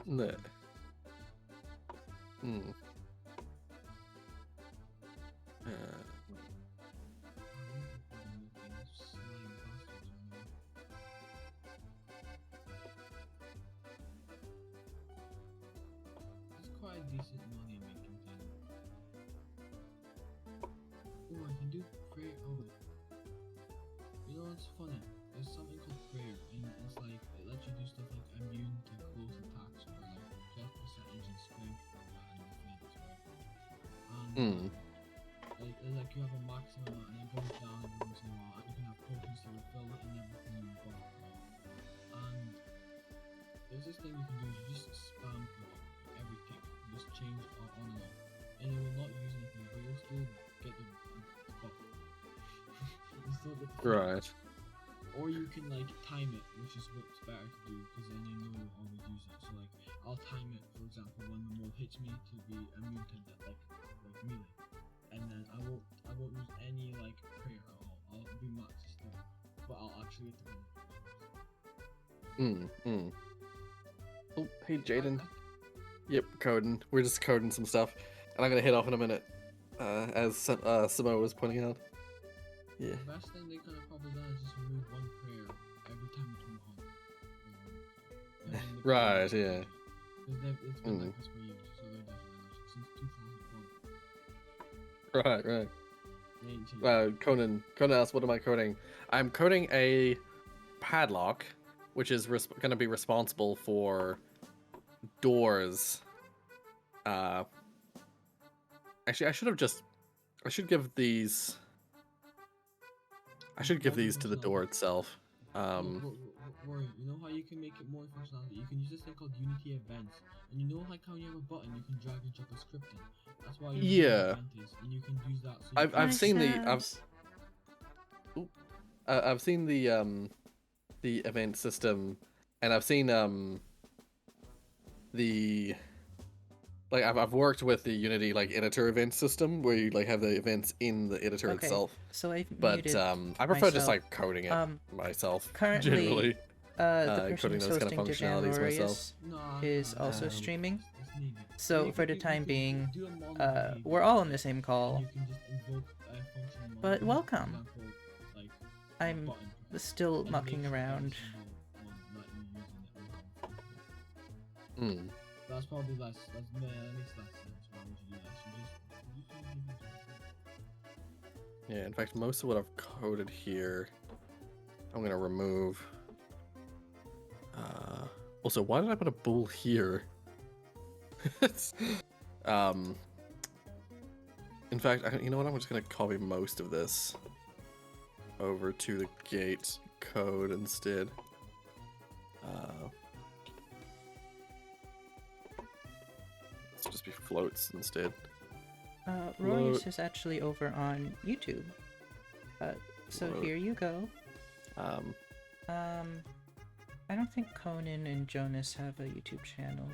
네. 음. It's quite decent money making thing. Oh, I can do prayer. Oh, you know what's funny? There's something called prayer, and it's like it lets you do stuff like immune to close attacks or like plus percentage in strength and defense, right? And like you have a maximum and it goes down every once in a while, and you can have potions to refill it and everything in your body, right? And there's this thing you can do is you just spam prayer every tick, you just change it on and off, and you will not use anything, but you'll still get the buff. You still get the Right. or you can like time it, which is what's better to do because then you know you'll always use it. So like I'll time it, for example, when the mole hits me to be immune to that, like melee, and then I won't use any like prayer at all. I'll do max still, but I'll actually get the. Oh, hey Jaden. Yep, coding. We're just coding some stuff, and I'm gonna head off in a minute. As Samo was pointing out. Yeah. The best thing they could have probably done is just remove one prayer every time you turn it on. Right. Yeah. Because it's been like this for years, so they're definitely since 2004. Right. Conan asked, what am I coding? I'm coding a padlock, which is going to be responsible for doors. Actually, I should give these to the door itself. Rory, you know how you can make it more functionality? You can use this thing called Unity Events, and you know like how you have a button you can drag and drop a script in. That's why Unity Event is, and you can use that. So I've seen the event system, and I've seen I've worked with the Unity like editor event system where you like have the events in the editor itself. So I've muted I prefer myself. just like coding it myself. Currently, generally, the person coding who's those kind hosting of Jam functionalities Rorius myself. is also streaming. So So for the time being, we're all in the same call. But welcome. I'm still mucking around. That's probably less. That makes less sense. Why would you do that? Yeah, in fact, most of what I've coded here, I'm gonna remove. Also, why did I put a bull here? In fact, you know what? I'm just gonna copy most of this over to the gate code instead. Let's just be floats instead. Rorius is actually over on YouTube. So Float. here you go. I don't think Conan and Jonas have a YouTube channel.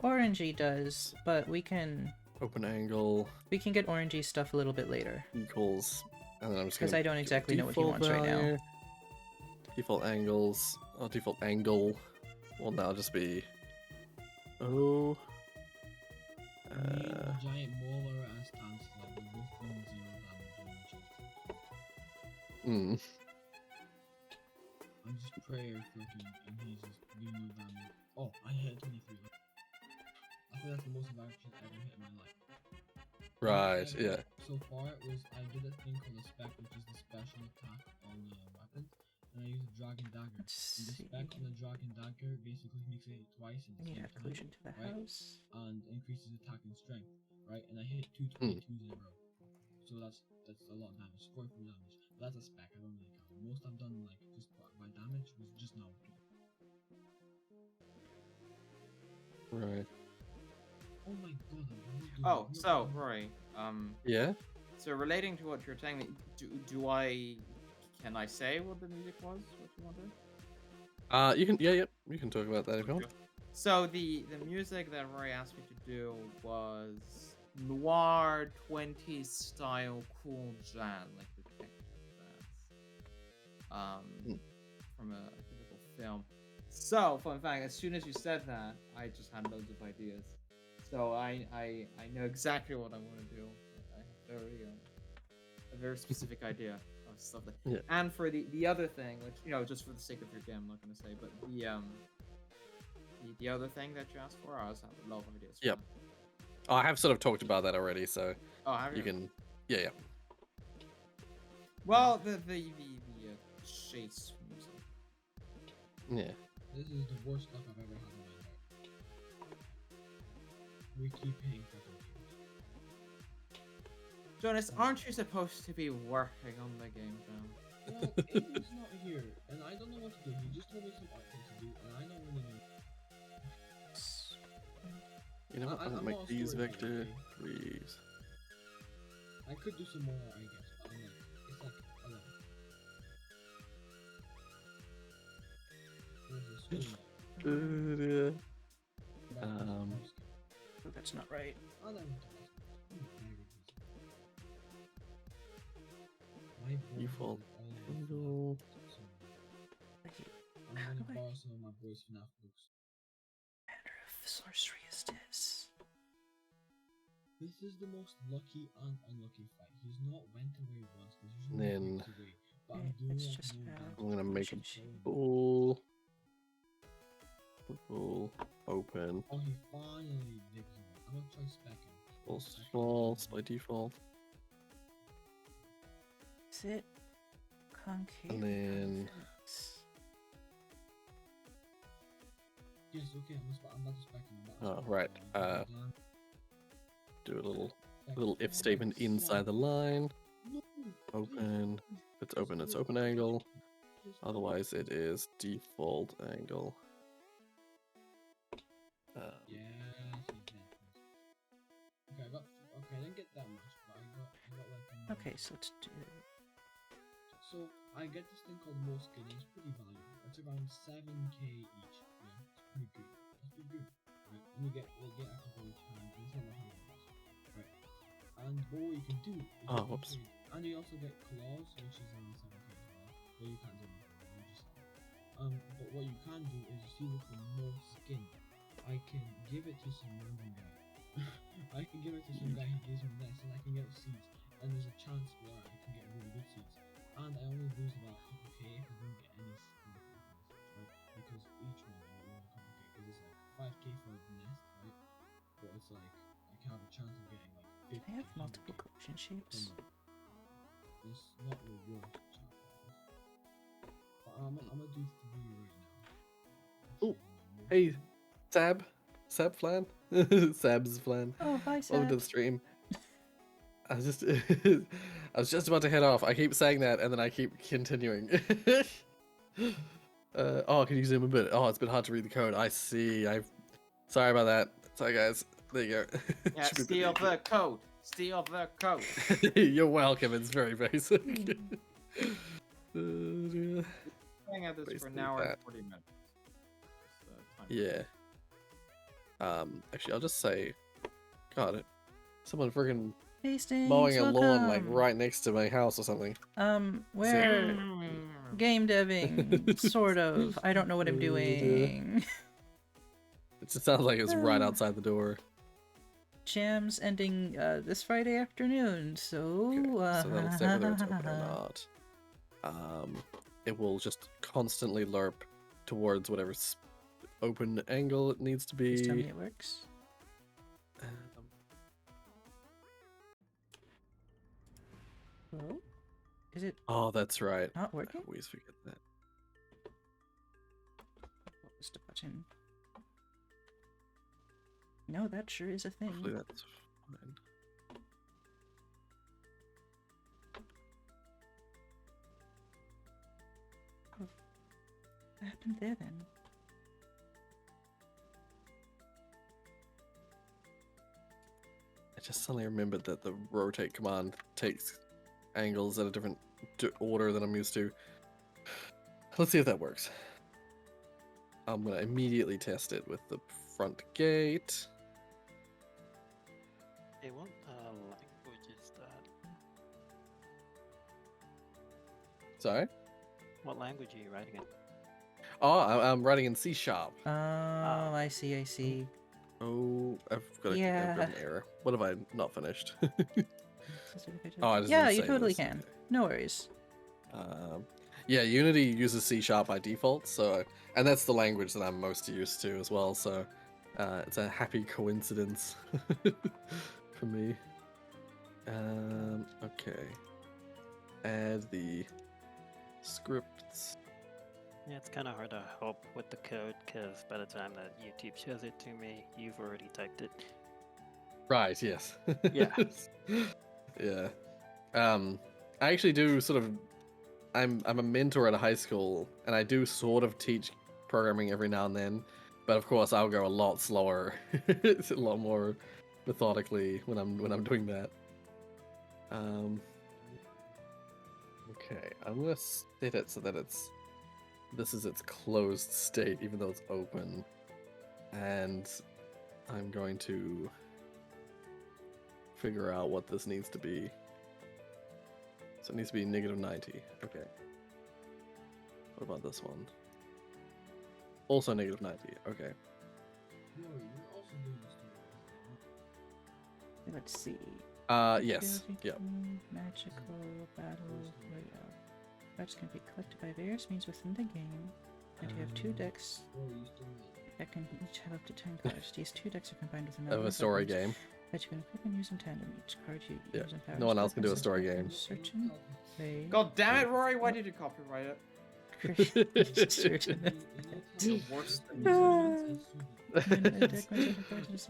Orangey does, but we can open angle. We can get Orangey stuff a little bit later. Equals, and then I'm just because I don't exactly know what he wants right now. Default angles. Oh, default angle. Well, now just be. Oh. Giant molar as standstill with both doing 0 damage on each other. I'm just prayer flicking and he's just doing no damage. Oh, I hit 23. I think that's the most I've actually ever hit in my life. Right, yeah. So far it was, I did a thing called a spec, which is the special attack on the weapon, and I used a dragon dagger. And the spec on the dragon dagger basically makes it hit twice in the same time, to the house. And increases attack and strength, right? And I hit 2 22s in a row. So that's a lot of damage, 44 damage. But that's a spec, I don't really count. Most I've done like just by damage was just now. Right. Oh my god. Oh, so Rory, yeah. So relating to what you're telling me, can I say what the music was? What you wanted? You can, you can talk about that if you want. So the music that Rory asked me to do was noir 20s style cool jazz, like the techno jazz, from a typical film. So, fun fact, as soon as you said that, I just had loads of ideas. So I know exactly what I want to do. I have a very specific idea of stuff that. Yeah. And for the other thing, which just for the sake of your game, I'm not gonna say, but the other thing that you asked for, I also have a lot of ideas. Yep. Oh, I have sort of talked about that already, so have you can. Yeah. Well, the chase music. Yeah. This is the worst stuff I've ever had in my life. We keep paying for things. Jonas, aren't you supposed to be working on the game jam? Well, Aiden's not here, and I don't know what to do. He just told me some art things to do, and I don't really know. You know what? I'm gonna make these vector 3s. I could do some more, I guess, but I'm like, it's like a lot. There's a school. That's not right. Oh, that was Default. I'm gonna borrow some of my boys' FNAF books. Commander of sorcery is this. This is the most lucky and unlucky fight. He's not went away once because usually Then he gets away. But I'm doing it's it just I'm gonna make a bull. Bull open. Oh, he finally digs away. I'm gonna try specking. False by default. Is it concave? And then Yes, okay, I'm about to spec him. oh right. Do a little if statement inside the line. Open. If it's open, it's open angle. Otherwise, it is default angle. Okay, I didn't get that much, but I got like. Okay, so let's do. So I get this thing called Moleskin. It's pretty valuable. It's around 7k each. Yeah, it's pretty good. That's pretty good, right? And you get a couple of times. It's not $100, right? And what you can do is whoops. And you also get claws, which is around 7k as well. But you can't do anything. You just but what you can do is you see with the Moleskin, I can give it to some random guy. I can give it to some guy who gives me this, and I can get seeds. And there's a chance where I can get really good seeds. And I only lose about a couple K if I don't get any seeds, right? Because each one I only a couple K, because it's like 5k for the nest, right? But it's like I can have a chance of getting like 50. I have multiple collection shapes. It's not the worst chance. But I'm gonna do 3 right now. Oh, hey, Sab Flan, Sab's Flan. Oh, hi, Sab. Welcome to the stream. I was just about to head off. I keep saying that, and then I keep continuing. Oh, can you zoom a bit? Oh, it's been hard to read the code. I see. Sorry about that. Sorry, guys. There you go. Yeah, steal the code. Steal the code. You're welcome. It's very basic. Playing at this for an hour and 40 minutes. Yeah. Actually, I'll just say, God, someone freaking mowing a lawn like right next to my house or something. We're game deving, sort of. I don't know what I'm doing. It just sounds like it's right outside the door. Jam's ending this Friday afternoon, so okay. So that'll say whether it's open or not. It will just constantly lerp towards whatever open angle it needs to be. Just tell me it works. Oh, is it? Oh, that's right. Not working? I always forget that. What was the button? No, that sure is a thing. Hopefully that's fine. Oh, what happened there then? I just suddenly remembered that the rotate command takes angles at a different order than I'm used to. Let's see if that works. I'm gonna immediately test it with the front gate. Hey, what language is that? Sorry? What language are you writing in? Oh, I'm writing in C#. Oh, I see. Oh, I've got Yeah. an error. What have I not finished? Oh, I just yeah, didn't you save totally this. can. Okay. No worries. Yeah, Unity uses C# by default, so and that's the language that I'm most used to as well. So it's a happy coincidence for me. Okay. Add the scripts. Yeah, it's kind of hard to help with the code because by the time that YouTube shows it to me, you've already typed it. Right. Yes. Yeah. Yeah. I actually do sort of. I'm a mentor at a high school, and I do sort of teach programming every now and then. But of course, I'll go a lot slower. It's a lot more methodically when I'm doing that. Okay, I'm gonna set it so that this is its closed state, even though it's open, and I'm going to figure out what this needs to be. So it needs to be -90. Okay. What about this one? Also -90. Okay. Let's see. Yes. Yeah. Magical battle royale. Cards can be collected by various means within the game. And you have 2 decks that can each have up to 10 cards. These 2 decks are combined with another Of a story game. that you can equip and use in tandem. Each card you Yeah. use empowers No one else can do a weapons, story weapons, game. Searching, play. God damn it, Rory! Why did you copyright it? The worst thing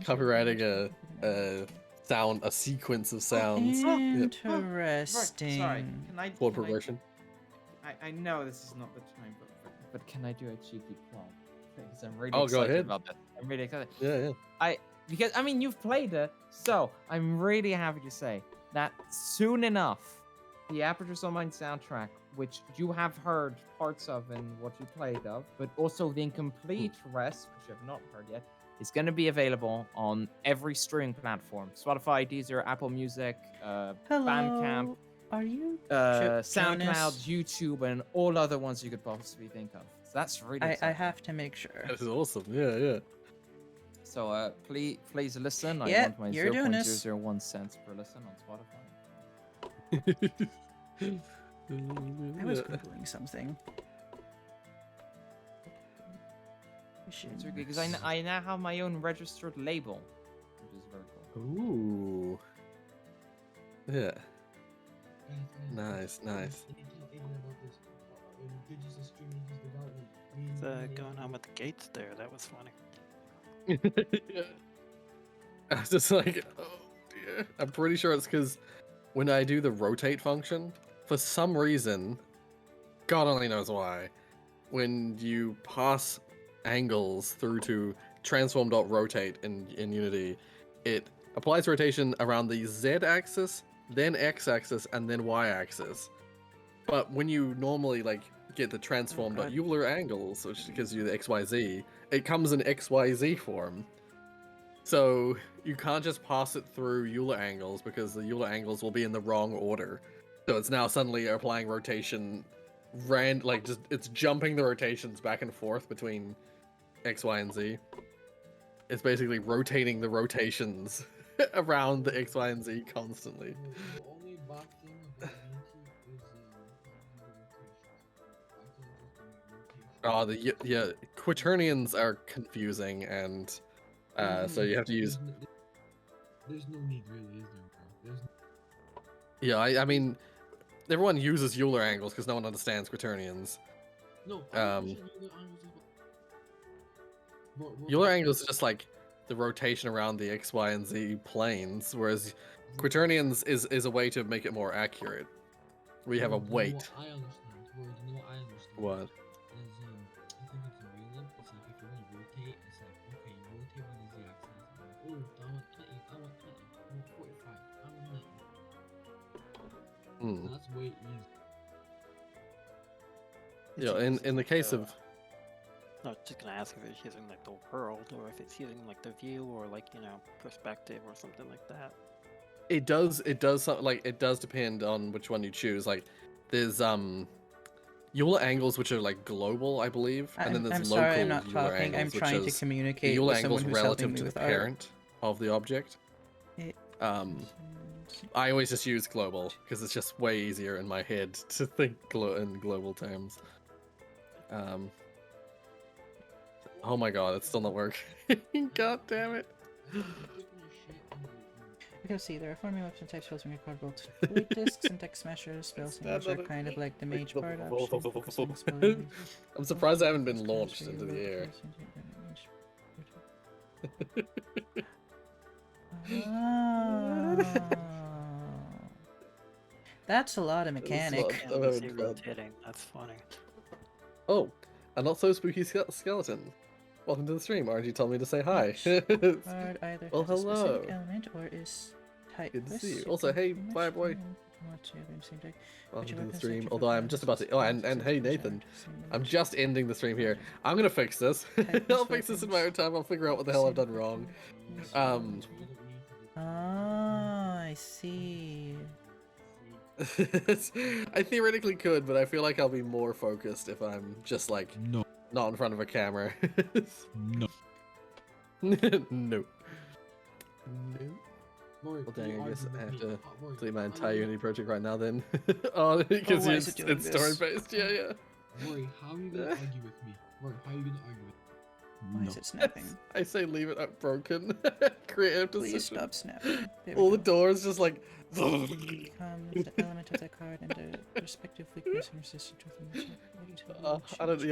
Copyrighting a sequence of sounds. Interesting. Sorry, can I? Chord progression. I know this is not the time, but can I do a cheeky plot? Because I'm really Oh, go excited ahead. about that. I'm really excited. Yeah. Because I mean you've played it, so I'm really happy to say that soon enough, the Aperture's Online soundtrack, which you have heard parts of in what you played of, but also the incomplete rest, which you have not heard yet, is going to be available on every streaming platform: Spotify, Deezer, Apple Music, Bandcamp, Are you SoundCloud, Jonas? YouTube, and all other ones you could possibly think of. So that's really I exciting. have to make sure. This is awesome. Yeah. So please listen. I Yep, want my you're doing this. 0.001 cents per listen on Spotify. I was googling something. It's okay because I now have my own registered label, which is very cool. Ooh. Yeah. Nice. What's going on with the gates there? That was funny. Yeah. I was just like, oh dear. I'm pretty sure it's because when I do the rotate function, for some reason, God only knows why, when you pass angles through to transform.rotate in Unity, it applies rotation around the Z-axis, then X-axis, and then Y-axis. But when you normally get the transform.Euler angles, which gives you the XYZ, it comes in XYZ form. So you can't just pass it through Euler angles because the Euler angles will be in the wrong order. So it's now suddenly applying rotation, it's jumping the rotations back and forth between X, Y, and Z. It's basically rotating the rotations around the X, Y, and Z constantly. The only bad thing about Unity is Oh, Quaternions are confusing, and so you have to use. There's no need, really, is there, bro? Yeah, I mean, everyone uses Euler angles because no one understands Quaternions. No. Euler angles is just like the rotation around the X, Y, and Z planes, whereas Quaternions is a way to make it more accurate. We have a weight. I understand. Bro, you know what I understand? What? Is, I think it's in Real Life. It's like if you want to rotate, it's like, okay, rotate on the Z-axis. Oh, I want 20, I want 20, I want 45, I want 90. Hmm. That's way easy. Yeah, in the case of. I was just gonna ask if it's using like the world, or if it's using like the view, or like perspective, or something like that. It does it does depend on which one you choose. Like there's Euler angles, which are like global, I believe, and then there's I'm local sorry, I'm not Euler talking. I'm angles, which trying to is the communicate Euler with someone angles who's helping relative me to the with art. parent of the object. It- I always just use global because it's just way easier in my head to think in global terms. Oh my god, it's still not working. God damn it. We can see there are forming weapon types filtering record both fluid discs and deck smashers. Spell singers are kind of like the mage part option. Focusing spelling. I'm surprised I haven't been launched into the air. Oh. That's a lot of That's mechanic. I'm Yeah, having fun. rotating. That's funny. Oh, a not so spooky skeleton. Welcome to the stream. RNG told me to say hi. Card either Well, has a hello. specific element or is typeless. Good to see you. Also, hey, Fireboy. Welcome to the stream. Although I'm just about to. Oh, and hey, Nathan. I'm just ending the stream here. I'm gonna fix this. I'll fix this in my own time. I'll figure out what the hell I've done wrong. Ah, I see. I theoretically could, but I feel like I'll be more focused if I'm just like not in front of a camera. No. No. No. Rory, Well, dang, I guess I have to Rory, delete my how entire you Unity project right now then. Oh, because why is it's it doing story this? based. Yeah, yeah. gonna- Rory, how are you gonna argue with me? Rory, how are you gonna argue with me? Why is it snapping? I say leave it up broken. Creative Please decision. stop snapping. There we All the go. doors just like. Becomes the element of the card and the respective weakness and resistance with the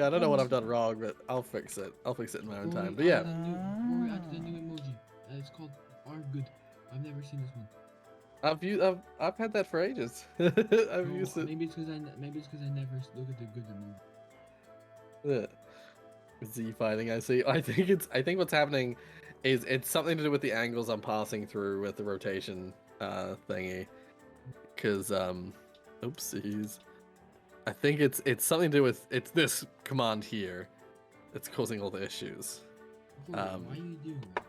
I don't know what I've done wrong, but I'll fix it. I'll fix it in my own time. But yeah, Rory added a new emoji. It's called "Are Good." I've never seen this one. I've had that for ages. I've No, used it. maybe it's because I never look at the good emoji. Z fighting. I see. I think what's happening is it's something to do with the angles I'm passing through with the rotation thingy. Because oopsies. I think it's something to do with this command here. It's causing all the issues. Rory, why are you doing that?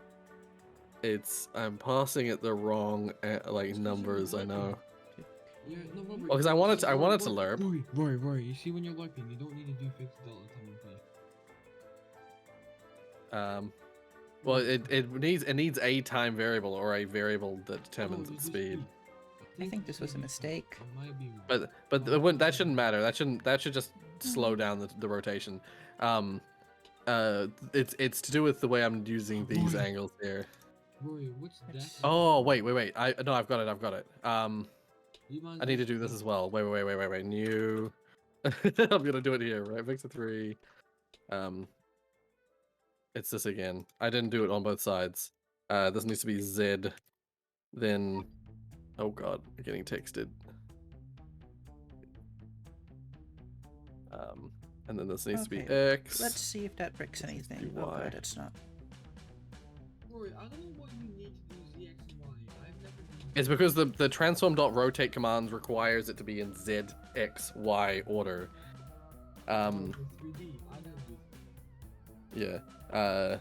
I'm passing it the wrong like numbers. I know. Yeah, no, Rory, Well, because I wanted to Rory, lerp. Rory, you see when you're LARPing, you don't need to do fixed dollar time and place. Well, it needs a time variable or a variable that determines Oh, its this speed. is- I think this was a mistake. It might be wrong. But it wouldn't, that shouldn't matter. That should just slow down the rotation. It's to do with the way I'm using these Rory. angles here. Rory, what's that? Oh wait. No, I've got it. You mind I need to do this as well. Wait. New. I'm gonna do it here, right? Vector 3. It's this again. I didn't do it on both sides. This needs to be Z. Then, oh god, I'm getting texted. And then this needs to be Okay, X. Let's see if that breaks anything. Oh Y. god, it's not. Rory, I don't know what you need to do ZX and Y. I've never done It's because the transform.rotate command requires it to be in Z, X, Y order. for 3D. I don't do Yeah.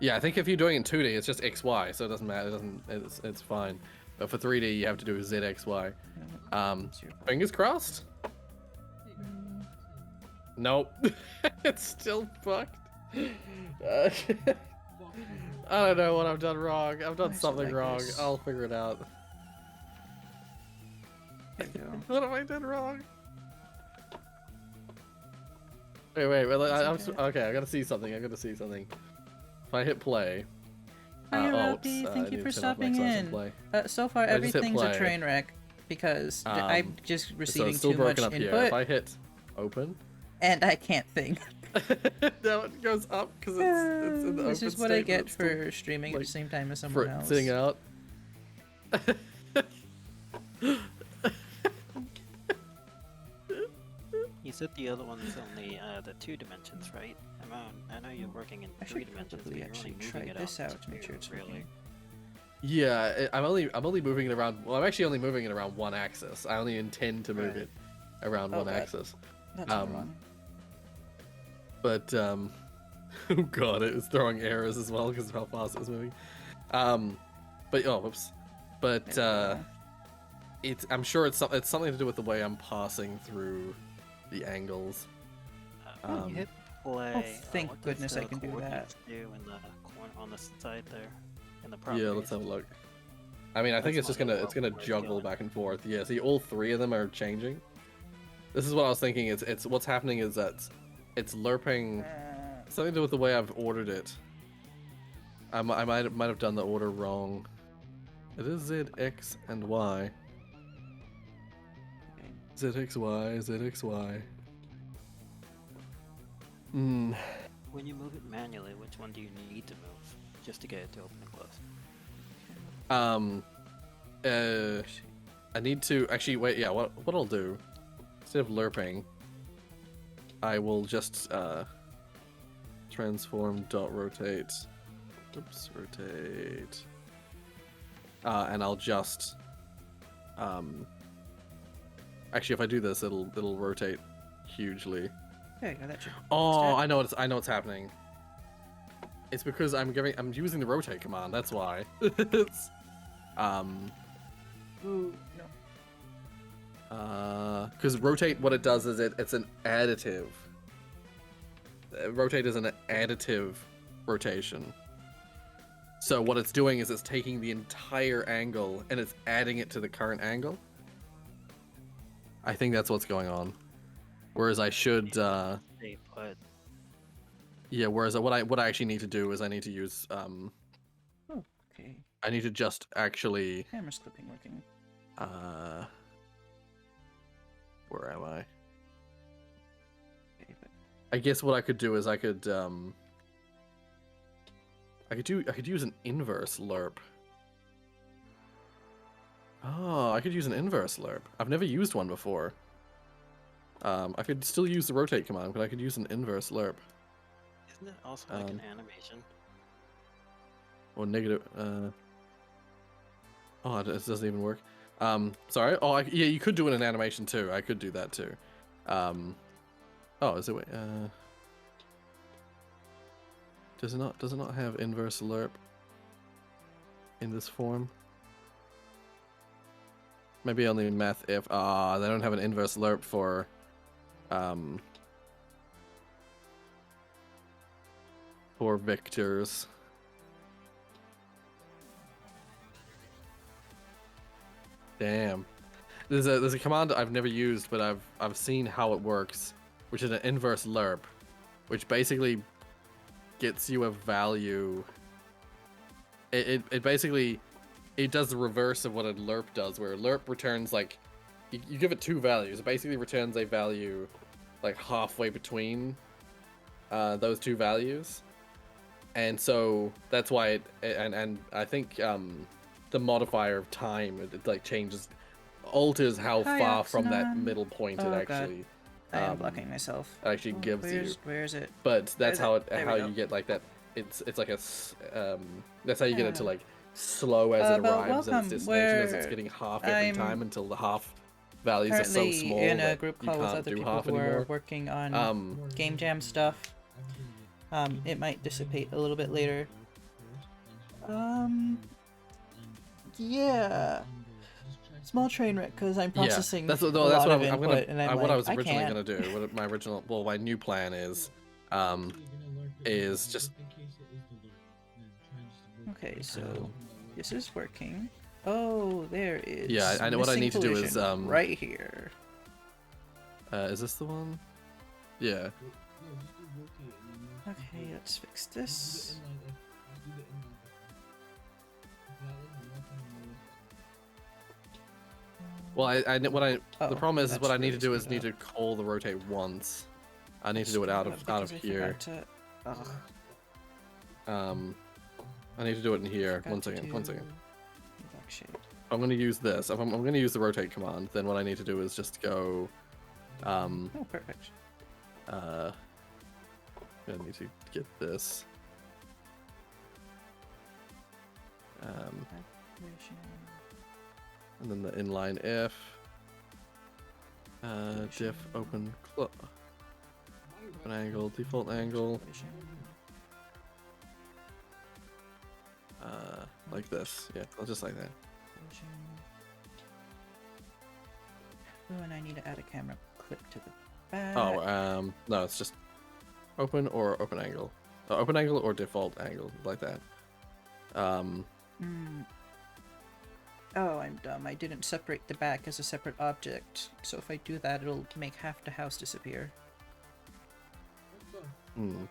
Yeah, I think if you're doing it in 2D, it's just X, Y, so it doesn't matter. It's fine. But for 3D, you have to do Z, X, Y. Fingers crossed. Nope. It's still fucked. I don't know what I've done wrong. I've done Why is it something like wrong. this? I'll figure it out. There you go. What have I done wrong? Wait. I'm okay. okay. I gotta see something. If I hit play. Hi, oh, Rowdy. oops, I Thank you need for to turn off my stopping access and in. play. So far, I just hit everything's a play. train wreck because I'm just So receiving it's still too much broken up here. input, If I hit open, and I can't think. no, it goes up because it's in the This open is what I state, but get it's still for streaming at like, the same time as someone else. fritzing out. You said the other one's only the 2 dimensions, right? I know you're working in I 3 should dimensions, but probably you're actually only try moving it this out out to make sure it's really. working. Yeah, I'm only moving it around. Well, I'm actually only moving it around one axis. I only intend to move Right. it around Oh, one God. axis. That's all wrong. But oh god, it was throwing errors as well because of how fast it was moving. But oh, whoops. But There we go. I'm sure it's something to do with the way I'm passing through the angles. When you hit play, thank what does goodness I the can do that. coordinates do in the corner on the side there, in the Yeah, properties? let's have a look. I mean, I think That's it's just my gonna overall juggle feeling. back and forth. Yeah, see, all three of them are changing. This is what I was thinking. It's what's happening is that it's lerping. Something to do with the way I've ordered it. I might have done the order wrong. It is Z, X, and Y. ZXY, ZXY. Hmm. When you move it manually, which one do you need to move just to get it to open and close? I need to actually wait. Yeah, what I'll do instead of lerping, I will just transform dot rotate. Oops, rotate. And I'll just actually, if I do this, it'll rotate hugely. There you go. That should. Oh, I know what's happening. It's because I'm using the rotate command. That's why. It's Ooh, no. because rotate, what it does is it's an additive. Rotate is an additive rotation. So what it's doing is it's taking the entire angle and it's adding it to the current angle. I think that's what's going on. Whereas I should, Stay put. yeah. Whereas what I actually need to do is I need to use, Okay. I need to just actually, Camera's clipping working. where am I? Okay, but I guess what I could do is I could use an inverse lerp. Oh, I could use an inverse lerp. I've never used one before. I could still use the rotate command, but I could use an inverse lerp. Isn't it also like an animation? Or negative, oh, it doesn't even work. Sorry. Oh, yeah, you could do it in animation too. I could do that too. Oh, is it, does it not have inverse lerp in this form? Maybe only in math if, they don't have an inverse lerp for, vectors. Damn. There's a command I've never used, but I've seen how it works, which is an inverse lerp, which basically gets you a value. It basically does the reverse of what a lerp does, where a lerp returns like you give it two values. It basically returns a value like halfway between those two values, and so that's why and I think the modifier of time it like alters how Hi, far from that Oxynon. middle point Oh, it God. actually I am blocking myself. actually gives you. Where is it? But that's is how it? There we how go. you get like that. It's like that's how you get it to Yeah. like slow as it But arrives at its welcome, destination, as it's we're- getting half every I'm time until the half values are so Currently small in a that group you call with can't other do people half who are anymore. working on Game Jam stuff. It might dissipate a little bit later. Yeah. Small train wreck because I'm processing that's what a lot I'm of gonna input, and I'm what I was like, originally I gonna can't. do. What my original my new plan is just Okay, so this is working. Oh, there is. Yeah, I know what I missing need to do is, collision right here. is this the one? Yeah. Okay, let's fix this. Well, the Oh, problem is that's what I need to really do is screwed need up. to call the rotate once. I need to do it out of Because I here. forgot to- ugh, I need to do it in here. forgot One to second. do One second. debug shape. I'm gonna use this. If I'm gonna use the rotate command, then what I need to do is just go. Oh, perfect. I need to get this. And then the inline if. Diff open open angle, default angle. Like this. Yeah, just like that. Oh, and I need to add a camera clip to the back. Oh, no, it's just open or open angle. Open angle or default angle, like that. Oh, I'm dumb. I didn't separate the back as a separate object. So if I do that, it'll make half the house disappear. What the? Hmm.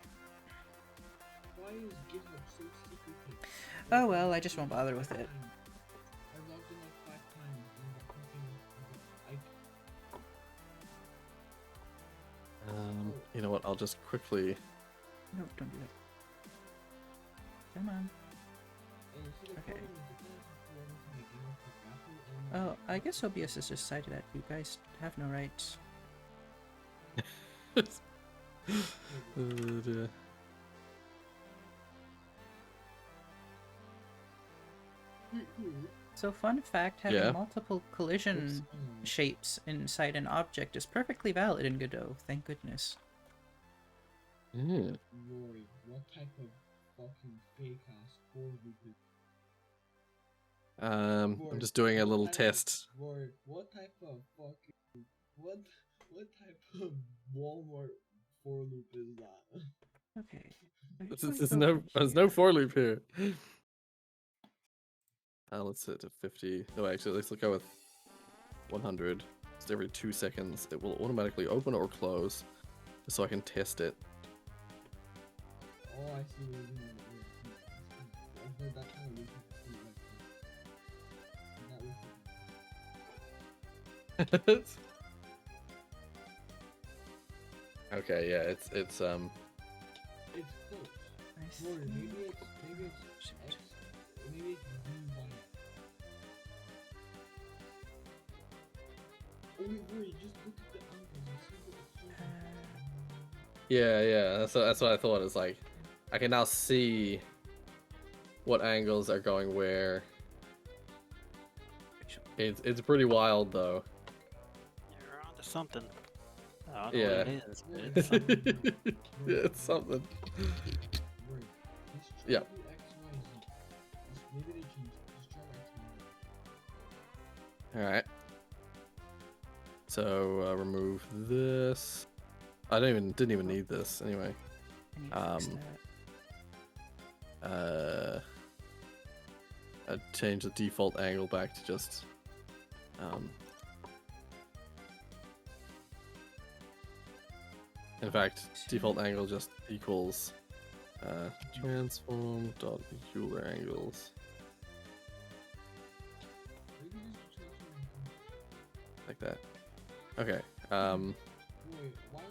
Why is GitHub so secretive? Oh well, I just won't bother with it. I logged in like 5 times and the fucking You know what? I'll just quickly. No, don't do that. Come on. Okay. Oh, I guess OBS has decided that you guys have no rights. Dear. So fun fact, having Yeah. multiple collision shapes inside an object is perfectly valid in Godot, thank goodness. Mm. Rory, what type of fucking fake ass for loop is I'm just doing a little test. Rory, what type of fucking what type of Walmart for loop is that? Okay. There's no for loop here. Let's set it to 50. No, actually, let's go with 100. Just every 2 seconds, it will automatically open or close, just so I can test it. Oh, I see what you're doing. I've heard that kind of loop that loop. Okay, yeah, it's It's close. I Rory, think- maybe it's X, maybe it's V1. Oh wait, Rory, just look at the angles and see what it's doing. yeah. That's what I thought. It's like I can now see what angles are going where. It's pretty wild though. You're onto something. I don't know Yeah. what it is, but it's something. Yeah, it's something. Rory, just try Yeah. to do X, Y, Z. Maybe they changed it. Just try X, Y, Z. All right. So remove this. I didn't even need this anyway. I need to fix that. I'd change the default angle back to just in fact, default angle just equals transform dot Euler angles Maybe just transform. like that. Okay. Wait, why don't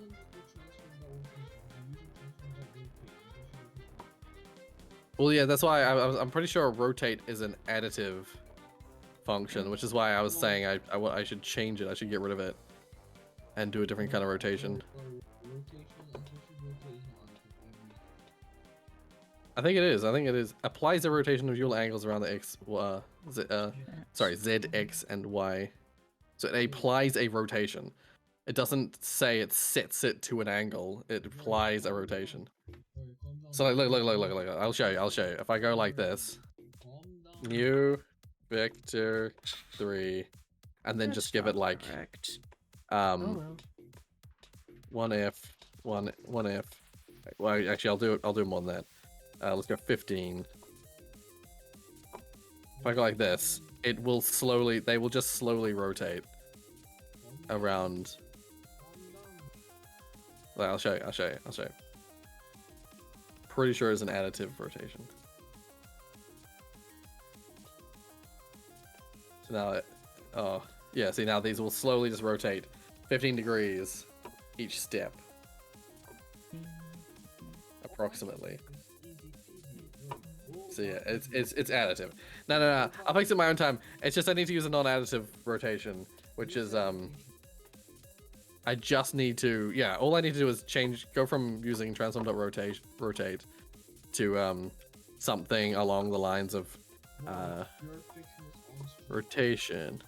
you do transform that rotation? You're using transform that rotate. Well, yeah, that's why I'm pretty sure rotate is an additive function, which is why I was saying I should change it. I should get rid of it and do a different kind of rotation. I think it is. Applies a rotation of Euler angles around the x, z, x, and y. So it applies a rotation. It doesn't say it sets it to an angle. It applies a rotation. So like, look. I'll show you. If I go like this, new vector 3, and then That's just give it not like correct. Oh well. 1f, 1f. Well, actually, I'll do more than that. Let's go 15. If I go like this, they will just slowly rotate around. Well, I'll show you. Pretty sure it's an additive rotation. So now oh yeah, see now these will slowly just rotate 15 degrees each step. Approximately. So yeah, it's additive. No. I'll fix it my own time. It's just I need to use a non-additive rotation, which is I just need to all I need to do is go from using transform.rotate to something along the lines of rotation.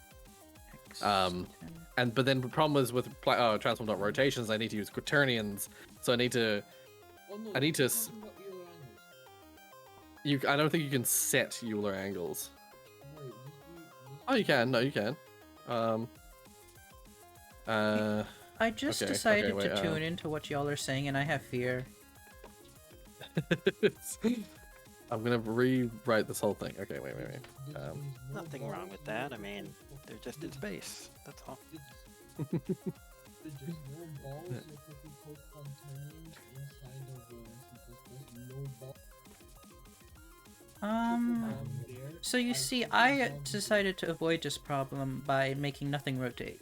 But then the problem is with transform.rotations, I need to use quaternions, so I need to I don't think you can set Euler angles. Oh, you can. No, you can. I just Okay, decided wait, to tune into what y'all are saying, and I have fear. I'm gonna rewrite this whole thing. Okay, wait. Nothing wrong with that. I mean, they're just in space. That's all. There's just no balls or fucking coke contained inside of no balls. So you see, I decided to avoid this problem by making nothing rotate.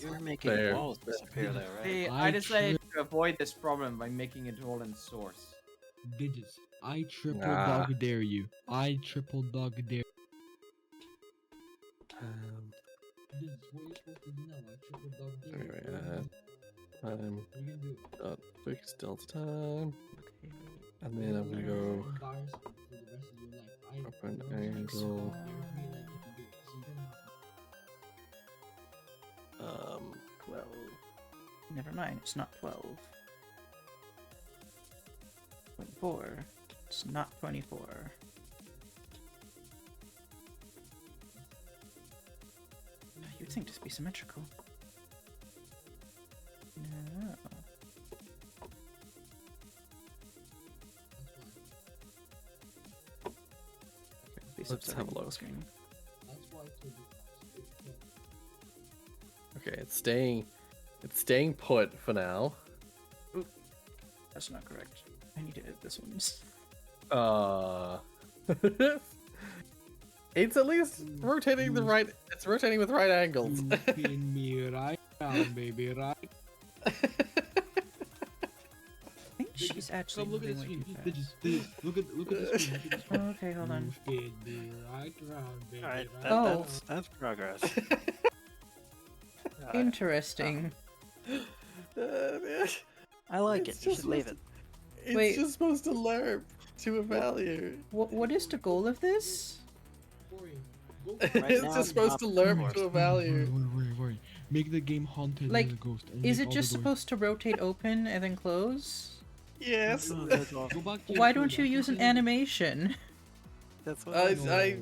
You're making Fair. walls disappear there, right? See, I I decided to avoid this problem by making it all in source. Digits. I triple Nah. dog dare you. I triple dog dare. Digits, what are you supposed to do now? I triple dog dare you. Time What are you gonna do? fixed delta time, Okay. and then I'm gonna go Embarrassment for the rest of your life. open don't angle. dare me like you can do it, so you're gonna have 12. Never mind, it's not 12. 24. It's not 24. You'd think this would be symmetrical. No. Let's have a look. Screen. That's why I told you. Okay, it's staying put for now. That's not correct. I need to edit this one. It's at least rotating the right. It's rotating with right angles. You spin me right down, baby, right? I think she's actually Come look at the moving way screen. too fast. Digits. Look at the screen. Look at the screen. Oh, okay, hold on. You spin me right round, baby, Alright, right? Oh. that's progress. Interesting. Man, I like It's it. You just should leave it. it's Wait. just supposed to learn to a value. What is the goal of this? Corey, go Right It's now, just supposed to learn of to a course. value. Worry. Make the game haunted Like, as a ghost. and Is make it all just the doors- supposed to rotate open and then close? Yes. Oh, that's awesome. Go back to your Why code, don't you I use an can tell you- animation? That's what I No. I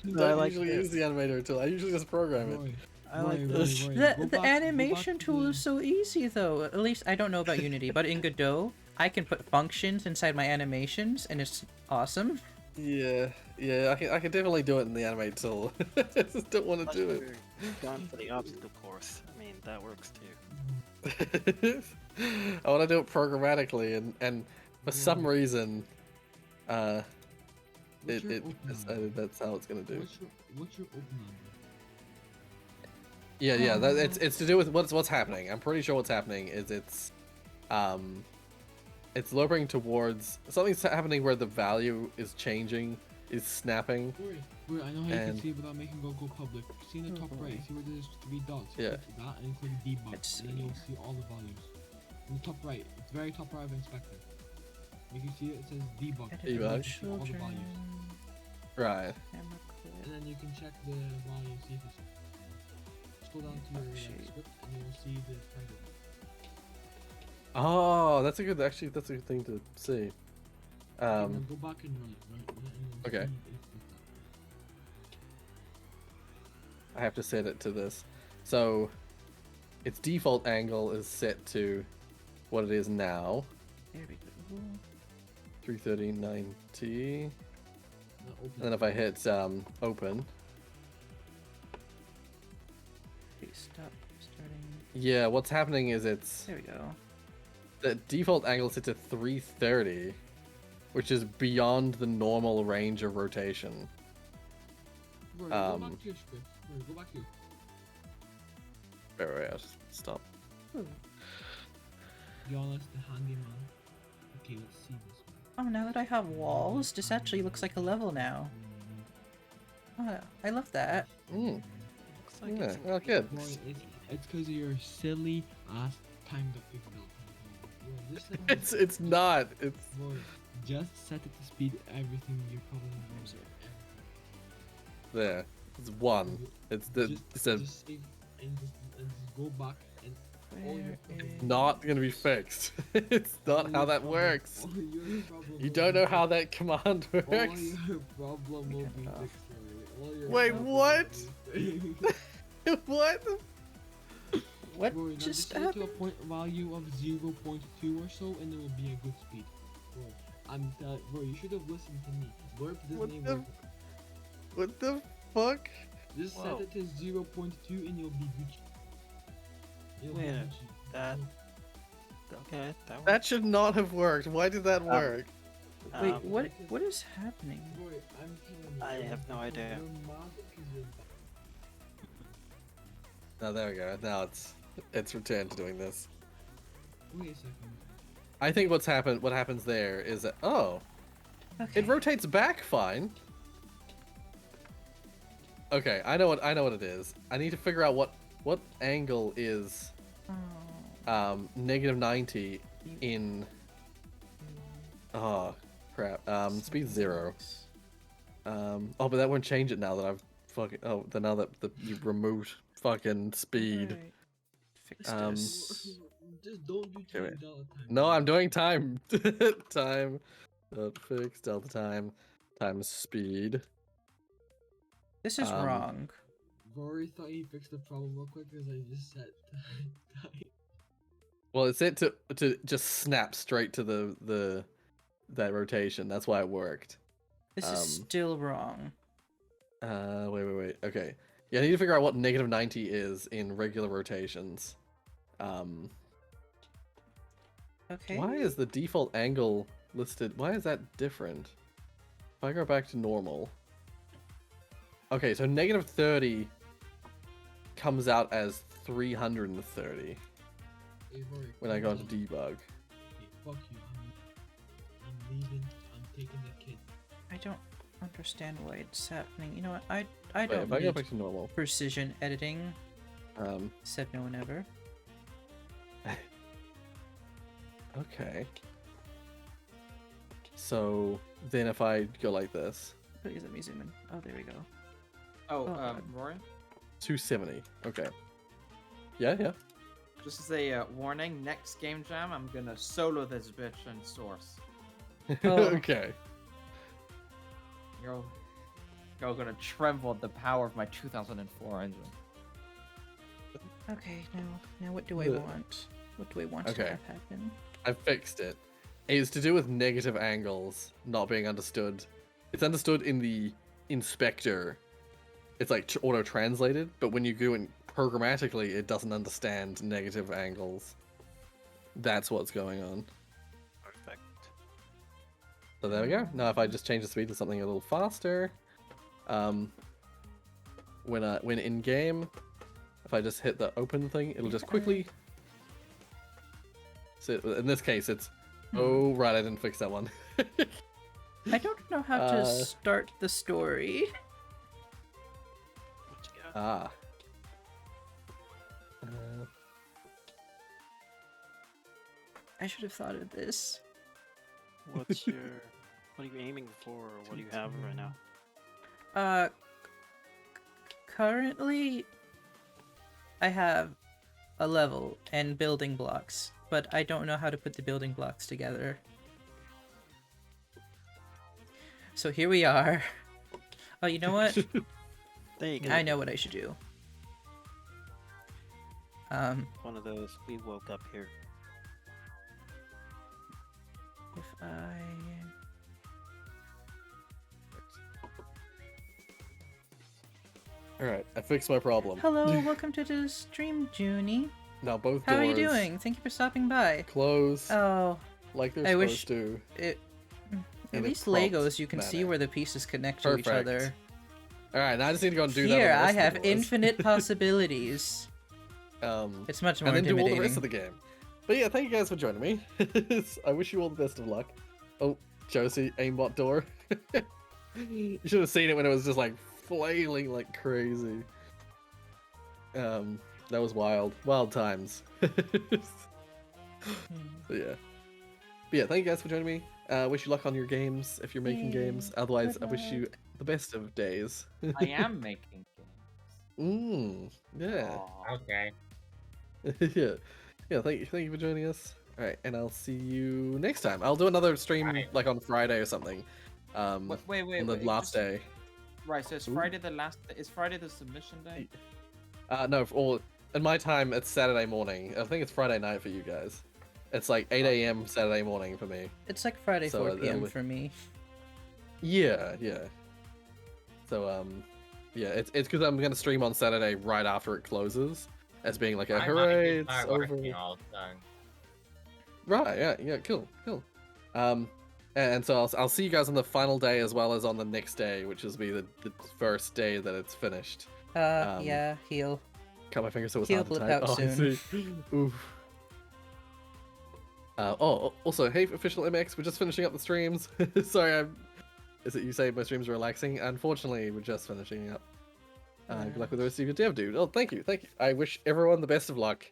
No, I don't like usually use this. the animator tool. I usually just program it. Roy, I like Roy, this. Roy, The go the back animation to tool the- is so easy though. At least I don't know about Unity, but in Godot, I can put functions inside my animations, and it's awesome. Yeah, I can definitely do it in the animate tool. I just don't want to do it. Gone for the obstacle course. I mean, that works too. I want to do it programmatically, and for some reason, What's it your open decided number? that's how it's gonna do. What's your open number? Yeah, it's to do with what's happening. I'm pretty sure what's happening is it's loping towards something's happening where the value is changing, is snapping. Roy, I know how you And- can see it without making go public. See in the top right, see where there's 3 dots? Yeah. Click that and click debug, Let's and then you'll see all the values. In the top right, it's very top right of inspector. You can see it says debug. Edit and you Debug. can see all the children, values. Right. camera clip. And then you can check the value and see if it's. Scroll down to your Shade. script and you'll see the title. Oh, that's a good thing to see. And then go back and run it, and you'll Okay. see if it's that. I have to set it to this. So its default angle is set to what it is now, There we go. 330/90. Now open And then if I hit open, Please stop starting. yeah, what's happening is it's There we go. the default angle is set to 330, which is beyond the normal range of rotation. Roy, go back to your script. Roy, go back here. Wait, I'll just stop. Be honest, the handyman. Okay, let's see this one. Oh, now that I have walls, this actually looks like a level now. Oh, I love that. Mm. Looks like Yeah, it's well, good. Roy, it's because of your silly ass time that we've built. Roy, this thing It's not. It's Roy, just set it to speed everything you probably have. there. It's one. It's the. It's a, just save and just go back and all your Where not gonna be fixed. It's not how that works. all your problem You will don't be know how fixed. that command All works. your problem will be Turn it off. fixed. Roy. All your Wait, problem what? will be fixed. What? What Rory, now just set it to a happened? point value of 0.2 or so, and it will be a good speed. Bro, you should have listened to me. Blurp What doesn't the- work. What the fuck? Just Whoa. set it to 0.2 and you'll be Gucci. You'll be Wait a- Gucci. that- You'll- Okay, that That should not have worked. Why did that work? Wait, Um, what is happening? Rory, I'm telling you. I you're- have no idea. You're mad because you're bad. Oh, there we go. Now it's returned to doing this. Wait a second. I think what happens there is that Okay. it rotates back fine. Okay, I know what it is. I need to figure out what angle is Oh, -90 in crap. Speed 0. But that won't change it now that I've now that you removed fucking speed. Alright. Fix Um, this. Just don't do Okay, change all the time. No, I'm doing time. Time. Fix delta time times speed. This is um, wrong. Rory thought he fixed the problem real quick because I just said time. Well, it's set to just snap straight to that rotation. That's why it worked. This is still wrong. Wait. Okay. Yeah, I need to figure out what -90 is in regular rotations. Okay. Why is the default angle listed? Why is that different? If I go back to normal. Okay, so -30 comes out as 330 Hey, Rory, when I calm go into down. debug. Hey, fuck you. I'm leaving. I'm taking the kid. I don't understand why it's happening. You know what? I Wait, don't if I go need back to normal. precision editing. Um, Said no one ever. okay. So then if I go like this, Please let me zoom in. Oh, there we go. Oh, Oh, God. Rory, 270. Okay. Yeah. just as a warning, next game jam, I'm gonna solo this bitch in Source. Oh. Okay. You're gonna tremble at the power of my 2004 engine. Okay, now what do I The- want? What do I want Okay. to have happen? I fixed it. It's to do with negative angles not being understood. It's understood in the inspector. It's like auto-translated, but when you go in programmatically, it doesn't understand negative angles. That's what's going on. perfect. So there we go. Now if I just change the speed to something a little faster, when in game, if I just hit the open thing, it'll just quickly. So in this case, it's oh right, I didn't fix that one. I don't know how to start the story. What you got? Ah. I should have thought of this. What's your? What are you aiming for? Or what do you have right now? Currently, I have a level and building blocks, but I don't know how to put the building blocks together. So here we are. Oh, you know what? There you go. I know what I should do. One of those. We woke up here. If I... All right, I fixed my problem. Hello, welcome to the stream, Junie. Now both How are doors you doing? Thank you for stopping by. close Oh, like they're I supposed wish to. it... In At a least prompt Legos, you can see manner. where the pieces connect to each Perfect. other. All right, now I just need to go and do that. Here, on the I rest of have the doors. infinite possibilities. It's much more And then do all intimidating. the rest of the game. But yeah, thank you guys for joining me. I wish you all the best of luck. Oh, Josie, aimbot door. You should have seen it when it was just like flailing like crazy. That was wild times. So yeah. But yeah, thank you guys for joining me. Wish you luck on your games if you're making Yay. games. Otherwise, Good I wish you the best of days. I am making games. Yeah. Aw. Okay. yeah. Thank you for joining us. All right, and I'll see you next time. I'll do another stream Right. like on Friday or something. Wait, On the last just- day. Right, so it's Ooh. Friday the last. Is Friday the submission day? No, or in my time, it's Saturday morning. I think it's Friday night for you guys. It's like 8 a.m. Saturday morning for me. It's like Friday So, 4 p.m. it'll- for me. Yeah, yeah. So, yeah, it's because I'm gonna stream on Saturday right after it closes, as being like a I might hooray, be it's start over. working also. Right, yeah, cool. And so I'll see you guys on the final day as well as on the next day, which will be the first day that it's finished. Yeah, heal. Cut my finger so it's He'll hard to blip type. out Oh, I soon. see. Oof. Also, hey, official MX, we're just finishing up the streams. Sorry, is it you say my streams are relaxing? Unfortunately, we're just finishing up. Good luck with the rest of your dev, dude. Oh, thank you. I wish everyone the best of luck.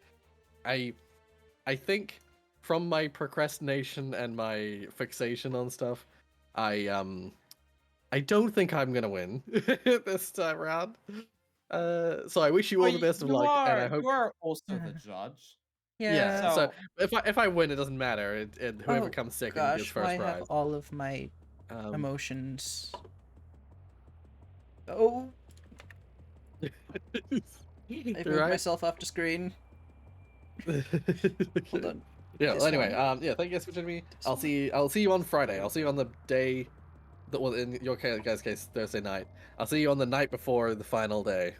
I think from my procrastination and my fixation on stuff, I don't think I'm gonna win this time around. So I wish you all the best of luck, and I hope. You are also the judge. Yeah. Yeah. So if I win, it doesn't matter. Whoever Oh, comes second gosh, gets why first I have prize. all of my Um, emotions. Oh, I You're moved right. myself off the screen. Hold on. Yeah. This Well, anyway, one? yeah. Thank you guys for joining me. This I'll see you on Friday. I'll see you on the day. Well, in your guys' case, Thursday night. I'll see you on the night before the final day,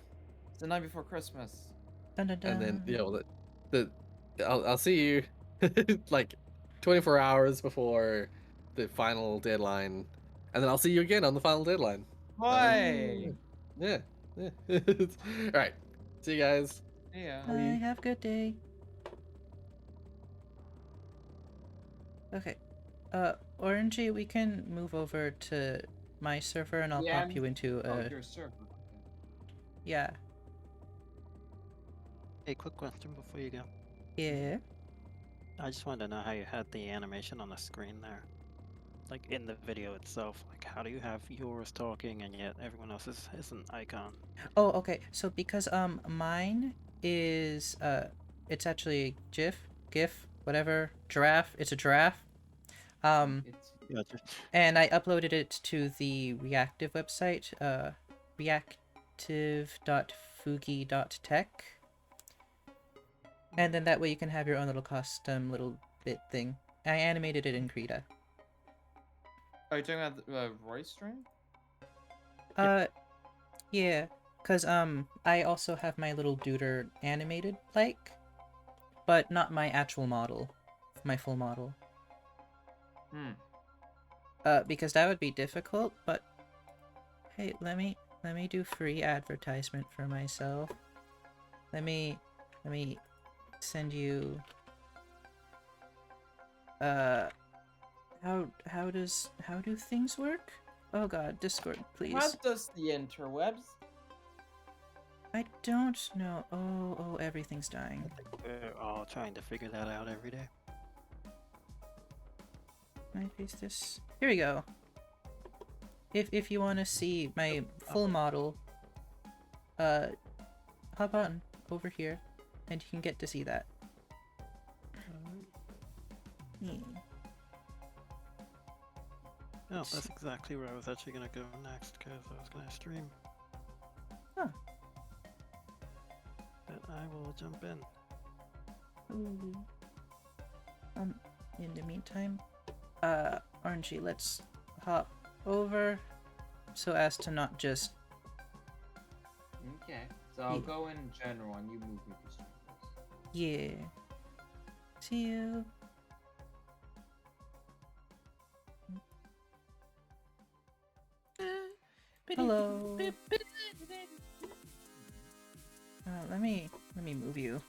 It's the night before Christmas. Dun, dun, and then dun. I'll see you like 24 hours before the final deadline, and then I'll see you again on the final deadline. Boy. Yeah. All right. See you guys. Yeah. Bye, have a good day. Okay. Orangey, we can move over to my server and I'll Yeah, pop you into Oh, your server. yeah. Hey, quick question before you go. Yeah. I just wanted to know how you had the animation on the screen there. Like in the video itself. Like how do you have yours talking and yet everyone else's is an icon? Oh, okay. So because mine is it's actually GIF, whatever, giraffe. It's a giraffe. Gotcha. And I uploaded it to the reactive website, reactive.fugi.tech. And then that way you can have your own little custom little bit thing. I animated it in Krita. Are you talking about the Royce stream? Yeah, cause I also have my little duder animated like, but not my actual model, my full model. Because that would be difficult. But hey, let me do free advertisement for myself. Let me send you. How do things work? Oh God, Discord, please. How does the interwebs? I don't know. Oh, everything's dying. We're all trying to figure that out every day. Can I paste this? Here we go. If you want to see my full model, hop on over here, and you can get to see that. Yeah. Oh, that's exactly where I was actually gonna go next, because I was gonna stream. Huh. But I will jump in. Ooh. In the meantime, Orangey, let's hop over so as to not just. Okay. So I'll go in general and you move me to stream. Yeah. See you. Hello. Let me move you.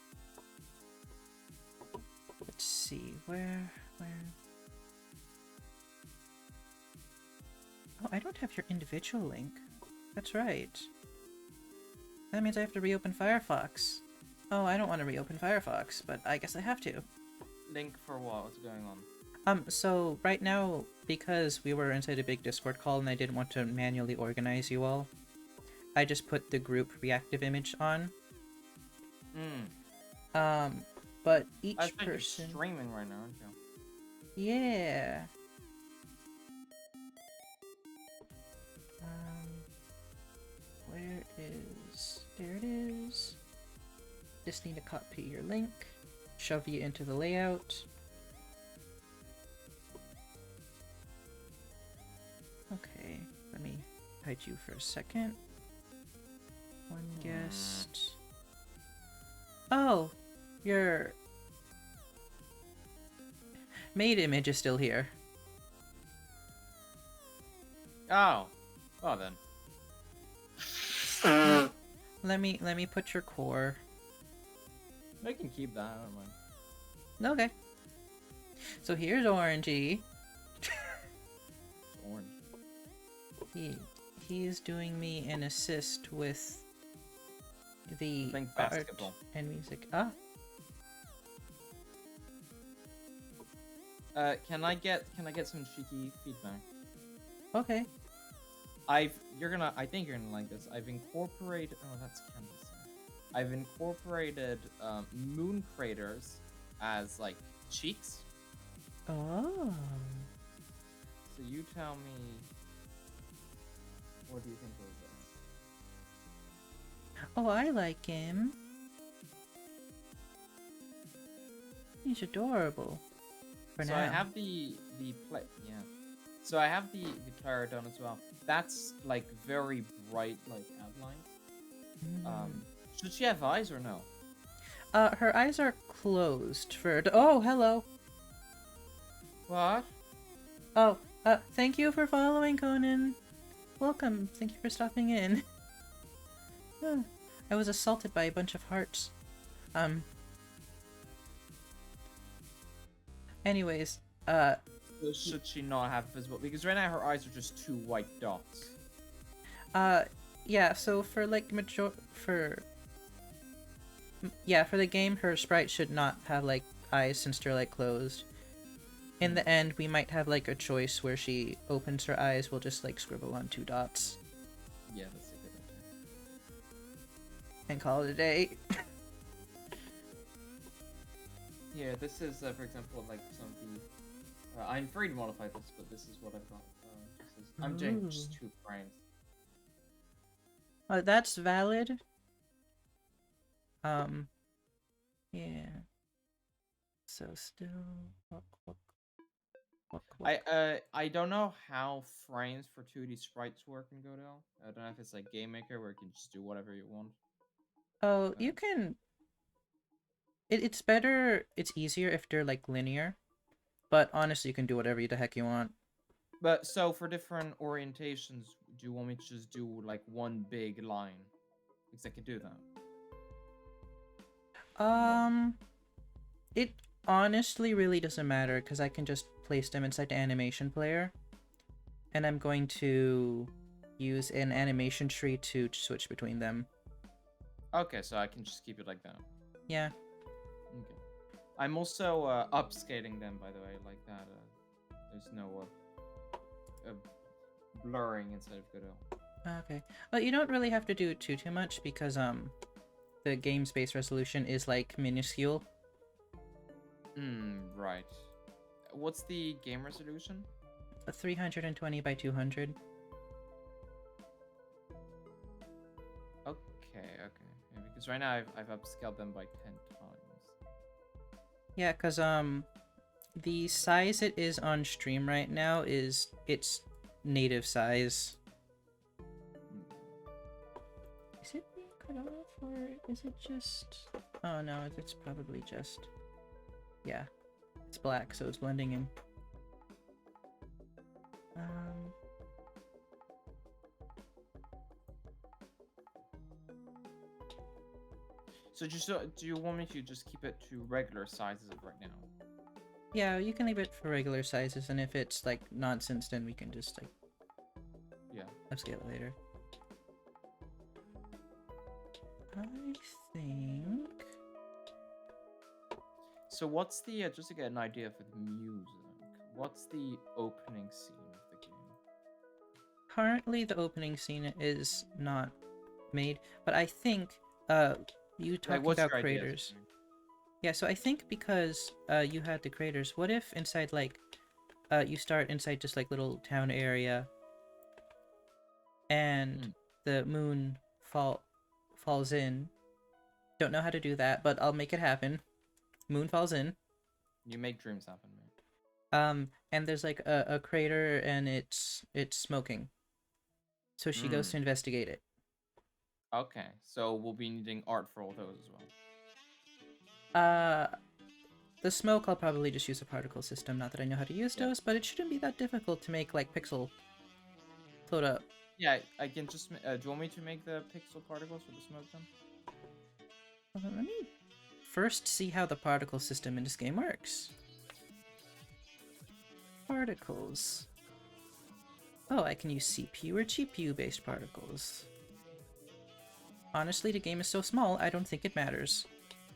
Let's see where. Oh, I don't have your individual link. That's right. That means I have to reopen Firefox. Oh, I don't want to reopen Firefox, but I guess I have to. Link for what? What's going on? So right now, because we were inside a big Discord call and I didn't want to manually organize you all, I just put the group reactive image on. But each I think person. you're streaming right now, aren't you? Yeah. Where is? There it is. Just need to copy your link, shove you into the layout. Okay, let me hide you for a second. One guest. Oh, your maid image is still here. Oh. Oh then. Let me put your core. I can keep that. I don't mind. Okay. So here's Orangey. It's orange. He's doing me an assist with the Think art basketball. and music. Ah, Can I get some cheeky feedback? okay. I think you're gonna like this. I've incorporated. Oh, that's canvas. I've incorporated moon craters as like cheeks. Oh. So you tell me. What do you think of this? Oh, I like him. He's adorable. For So now. I have the play. Yeah. So I have the player done as well. That's like very bright like outlines. Should she have eyes or no? Her eyes are closed for. Oh, hello. What? Oh, thank you for following, Conan. Welcome. Thank you for stopping in. Huh. I was assaulted by a bunch of hearts. Anyways, So should she not have visible? Because right now her eyes are just two white dots. yeah, so for like for the game, her sprite should not have like eyes since they're like closed. In the end, we might have like a choice where she opens her eyes, we'll just like scribble on 2 dots Yeah, that's a good idea. and call it a day. Yeah, this is, for example, like some of the. I'm free to modify this, but this is what I've got. I'm doing just 2 frames. That's valid. Yeah. So still. I don't know how frames for 2D sprites work in Godel. I don't know if it's like Game Maker where you can just do whatever you want. Oh, you can. It's better. It's easier if they're like linear, but honestly, you can do whatever the heck you want. But so for different orientations, do you want me to just do like one big line? Because I could do that. It honestly really doesn't matter because I can just place them inside the animation player, and I'm going to use an animation tree to switch between them. Okay, so I can just keep it like that. Yeah. Okay. I'm also upscaling them, by the way, like that. There's no blurring inside of Godel. Okay. Well, you don't really have to do too much because the game space resolution is like minuscule. Right. What's the game resolution? 320 by 200. Okay. Yeah, because right now I've upscaled them by 10 times. Yeah, because the size it is on stream right now is its native size. Is it being cut off or is it just... Oh no, it's probably just... Yeah, it's black, so it's blending in. So do you want me to just keep it to regular sizes of right now? Yeah, you can leave it for regular sizes, and if it's like nonsense, then we can just like upscale it later. I think. So what's the just to get an idea for the music? What's the opening scene of the game? Currently, the opening scene is not made, but I think you talking what's about your idea? craters. Yeah, so I think because you had the craters, what if inside like you start inside just like little town area and the moon falls in Don't know how to do that, but I'll make it happen. Moon falls in. You make dreams happen, man. And there's like a crater and it's smoking. So she goes to investigate it. Okay, so we'll be needing art for all those as well. The smoke I'll probably just use a particle system. Not that I know how to use those, but it shouldn't be that difficult to make like pixel float up. Yeah, I can just. Do you want me to make the pixel particles for the smoke then? Let me first see how the particle system in this game works. Particles. Oh, I can use CPU or GPU based particles. Honestly, the game is so small, I don't think it matters.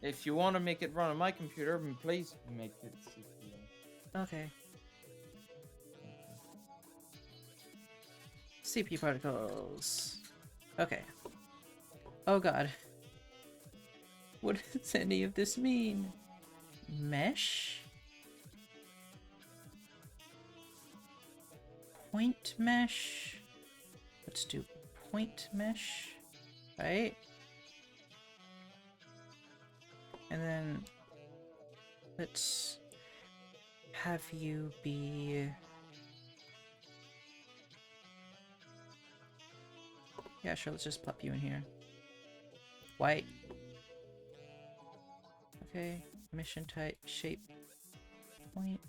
If you want to make it run on my computer, please make it CPU. Okay. CPU particles. Okay. Oh god. What does any of this mean? Mesh? Point mesh? Let's do point mesh. Right? And then let's have you be... Yeah, sure, let's just plop you in here. White. Okay, mission type, shape, point.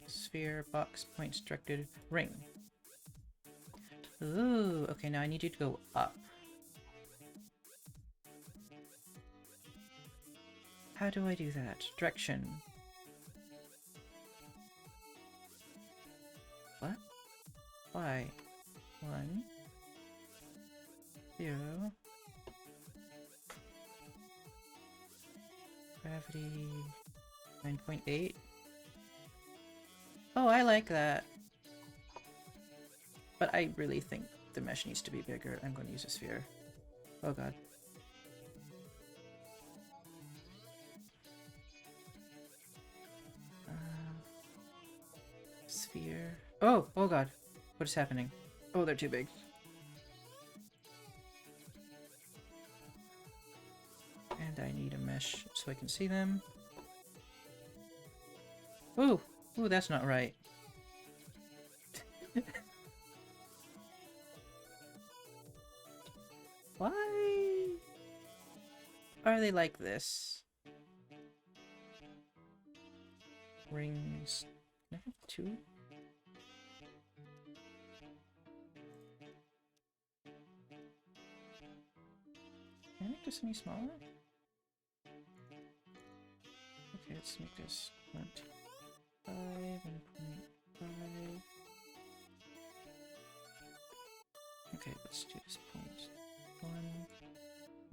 Sphere, box, points, directed, ring. Ooh, okay, now I need you to go up. How do I do that? Direction. What? Why? 1, 0. Gravity 9.8. Oh, I like that. But I really think the mesh needs to be bigger. I'm going to use a sphere. Oh god. Sphere. Oh! Oh god. What is happening? Oh, they're too big. And I need a mesh so I can see them. Ooh! Ooh, that's not right. Why are they like this? Rings. Can I have 2? Can I make this any smaller? Okay, let's make this 5 and 0.5. Okay, let's do this 0.1,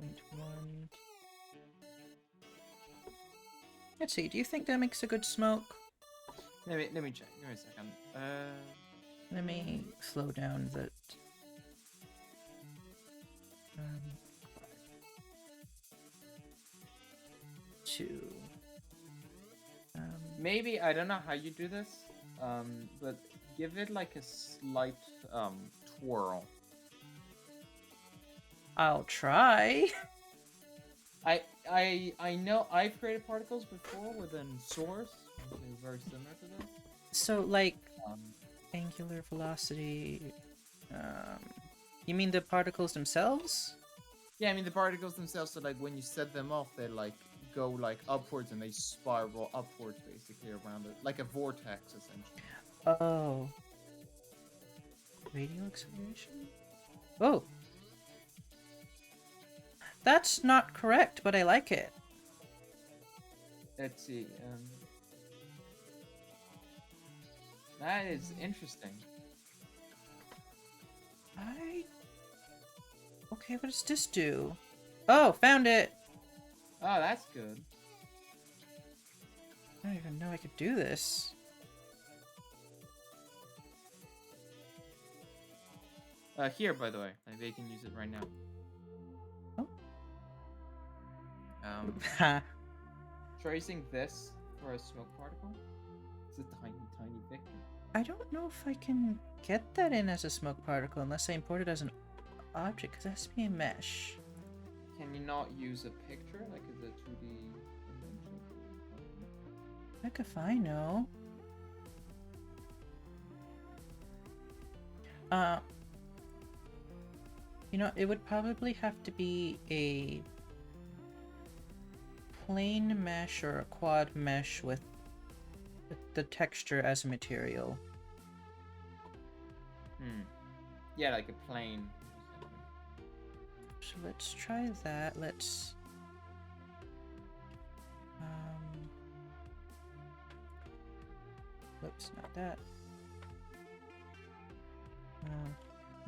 0.1. Let's see, do you think that makes a good smoke? Let me check. Give me a second. Let me slow down the... Two. Maybe, I don't know how you do this, but give it like a slight twirl. I'll try. I know I've created particles before within Source, which is very similar to this. So, like, angular velocity... you mean the particles themselves? Yeah, I mean the particles themselves, so like when you set them off, they like go like upwards and they spiral upwards basically around it, like a vortex essentially. Oh. Radial acceleration? Oh! That's not correct, but I like it. Let's see. That is interesting. Okay, what does this do? Oh, found it! Oh, that's good. I don't even know I could do this. Here, by the way, maybe I can use it right now. Oh. Ha. Tracing this for a smoke particle. It's a tiny, tiny victory. I don't know if I can get that in as a smoke particle unless I import it as an object because it has to be a mesh. Can you not use a picture, like as a 2D image? Heck if I know. You know, it would probably have to be a plain mesh or a quad mesh with the texture as a material. Yeah, like a plane. So let's try that. Let's whoops, not that.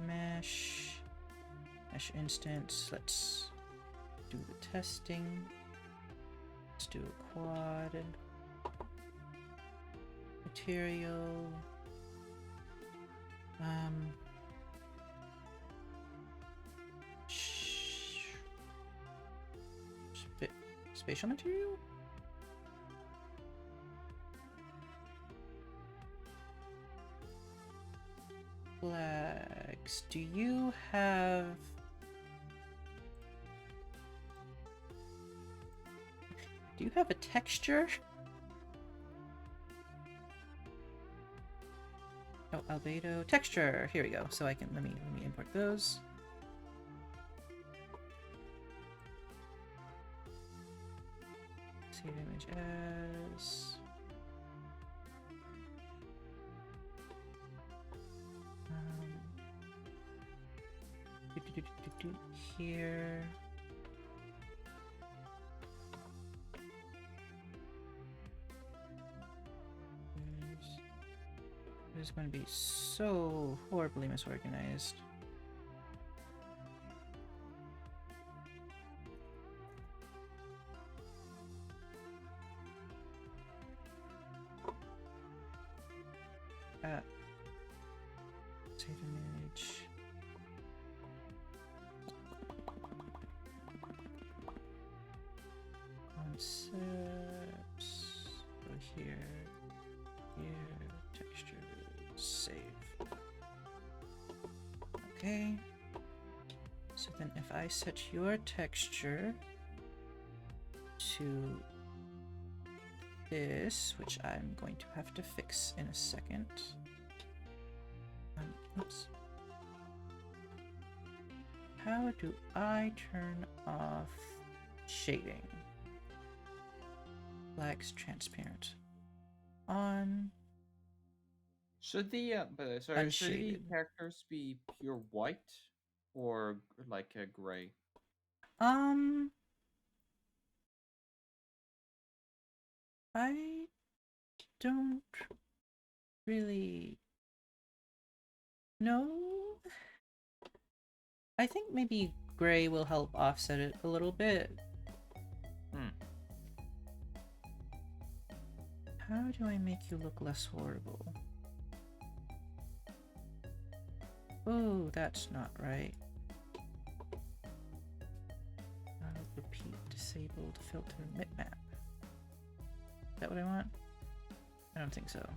Mesh instance. Let's do the testing. Let's do a quad material. Spatial material? Flags. Do you have... Do you have a texture? Oh, albedo. Texture! Here we go. So I can... Let me import those. Save image as... Here. This is going to be so horribly misorganized. Save image. Concepts. Go here. Here. Texture. Save. Okay. So then if I set your texture to this, which I'm going to have to fix in a second. Oops. How do I turn off shading? Flags transparent. On. Should the should the Unshaded. characters be pure white or like a gray? I don't really know. I think maybe gray will help offset it a little bit. How do I make you look less horrible? Oh, that's not right. I'll repeat disabled filter bitmap. Is that what I want? I don't think so.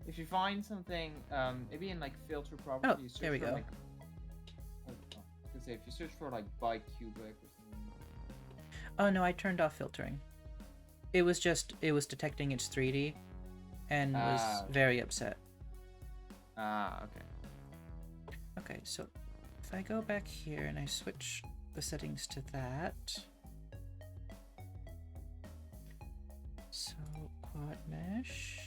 If you find something, maybe in like filter properties. There we go. Like, I was gonna say if you search for like bicubic or something. Oh no, I turned off filtering. It was detecting it's 3D, and was very upset. Okay. Okay, so if I go back here and I switch the settings to that. So quad mesh.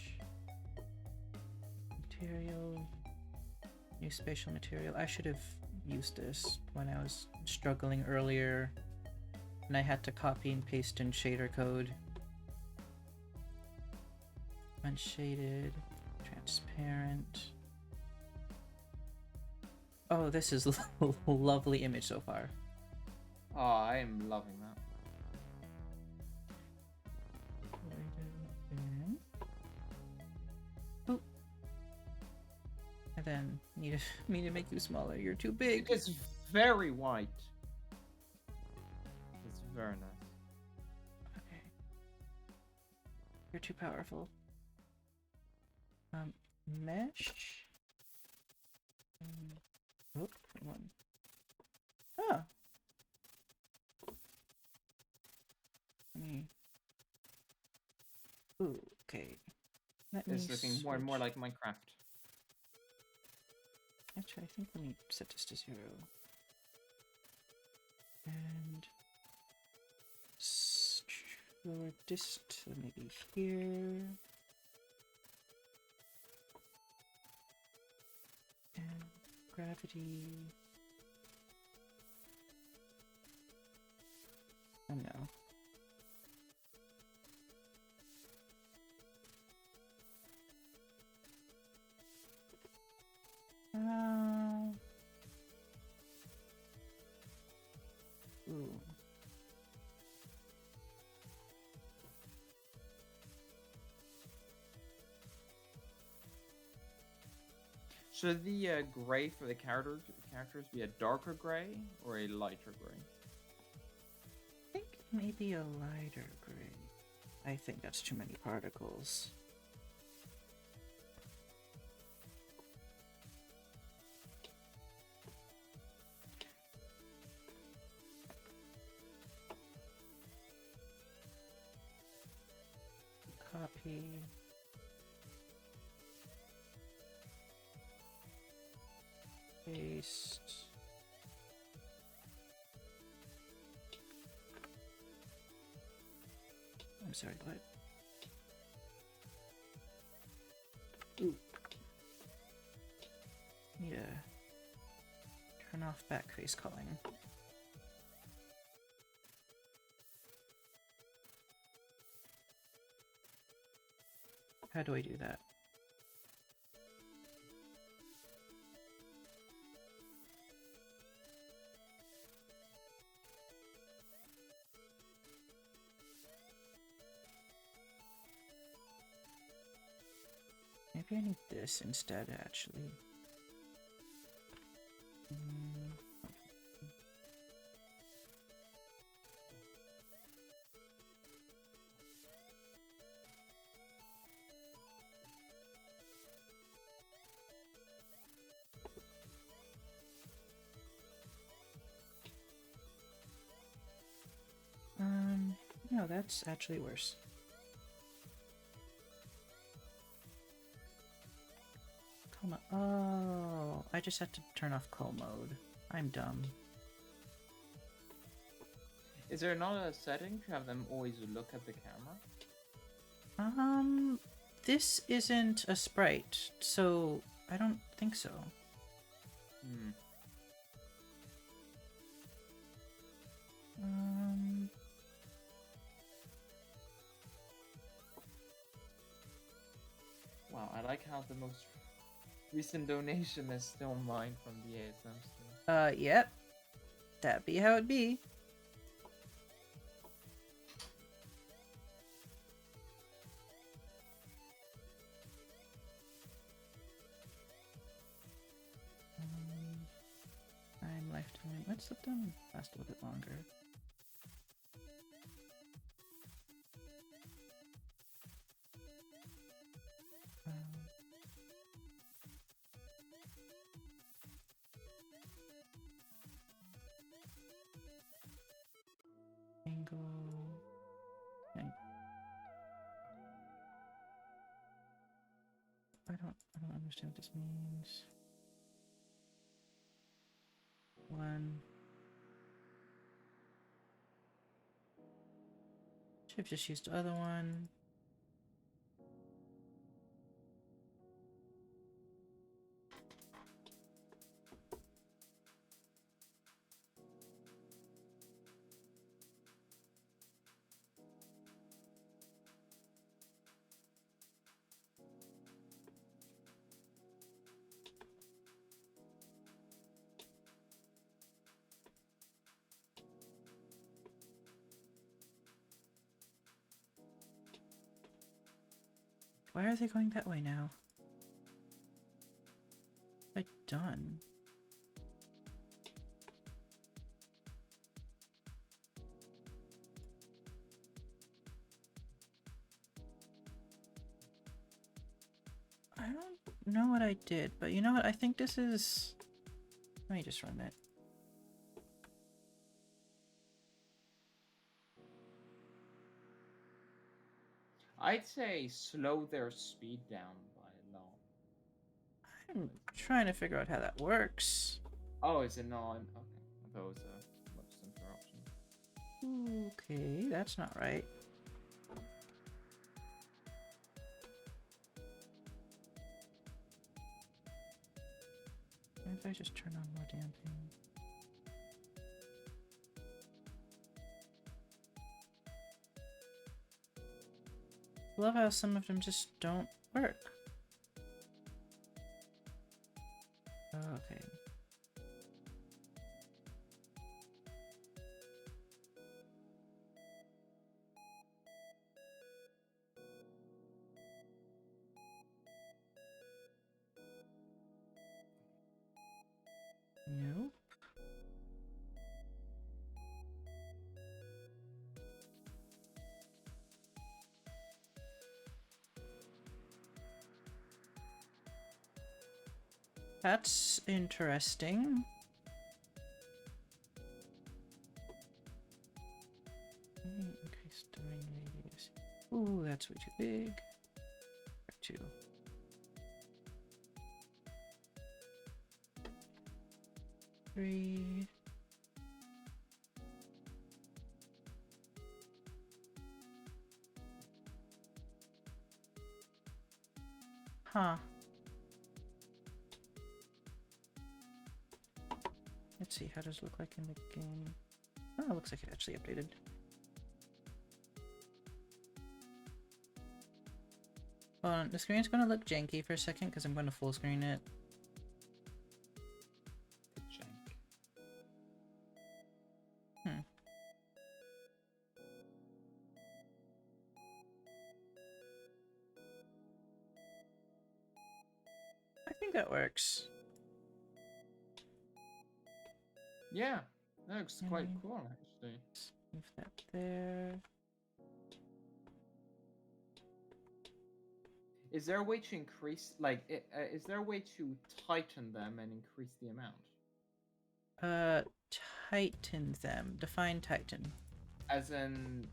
Material, new spatial material. I should have used this when I was struggling earlier and I had to copy and paste in shader code. Unshaded, transparent. Oh, this is a lovely image so far. Oh, I am loving that. And then need me to make you smaller. You're too big. It's very white. It's very nice. Okay. You're too powerful. Mesh. Oh, one. Oh. Ooh, okay. Let me It's looking more and more switch- like Minecraft. Actually, I think let me set this to 0. And lower this to maybe here. And gravity. Oh no. Ooh. Should the gray for the characters be a darker gray or a lighter gray? I think maybe a lighter gray. I think that's too many particles. Copy. Paste. I'm sorry, what? Ooh. Need to turn off backface calling. How do I do that? Maybe I need this instead, actually. No, that's actually worse. Oh, I just have to turn off cull mode. I'm dumb. Is there not a setting to have them always look at the camera? This isn't a sprite, so I don't think so. Hmm. Wow, I like how the most recent donation is still mine from the ASM stream. Yep. That be how it be. I'm lifetime. Let's let them last a little bit longer. Angle. Okay. I don't understand what this means. One. Should have just used the other one. Why are they going that way now? What have I done? I did, but you know what? I think this is... Let me just run that. I'd say slow their speed down by a lot. I'm trying to figure out how that works. Oh, is it not? Okay, I thought it was a much simpler option. Okay, that's not right. If I just turn on more damping. Love how some of them just don't work. Okay. Nope. That's interesting. Increase domain radius. Ooh, that's way too big. Back to 3. Huh. Let's see, how does it look like in the game? Oh, it looks like it actually updated. Hold on, the screen's gonna look janky for a second because I'm going to full screen it. Jank. I think that works. Yeah, that looks quite Mhm. cool actually. Move that there. Is there a way to increase, like, is there a way to tighten them and increase the amount? Tighten them. Define tighten. As in,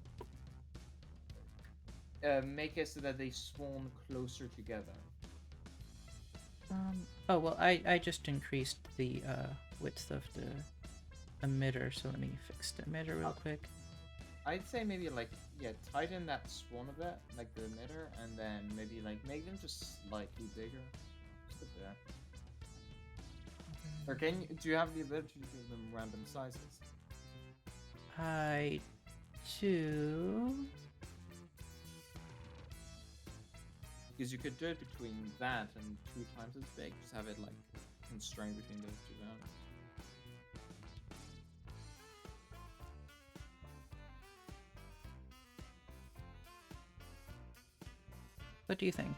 make it so that they spawn closer together. Oh, well, I just increased the width of the emitter, so let me fix the emitter real quick. I'd say maybe like, yeah, tighten that spawn a bit, like the emitter, and then maybe like make them just slightly bigger. Just a bit. Or do you have the ability to give them random sizes? I do. Because you could do it between that and 2 times as big. Just have it like constrained between those two values. What do you think?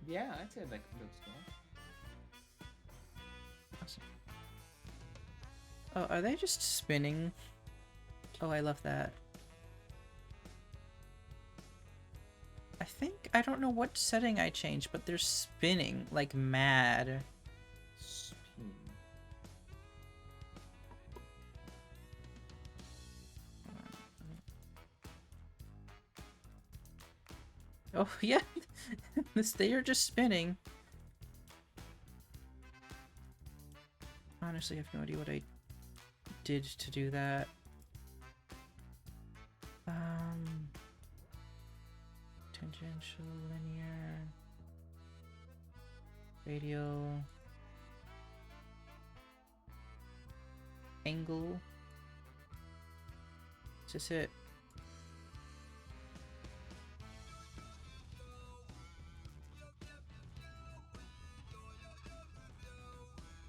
Yeah, I'd say that looks cool. Awesome. Oh, are they just spinning? Oh, I love that. I think, I don't know what setting I changed, but they're spinning like mad. Spin. Oh, yeah. They are just spinning. Honestly, I have no idea what I did to do that. Tangential, linear, radial, angle. Is this it?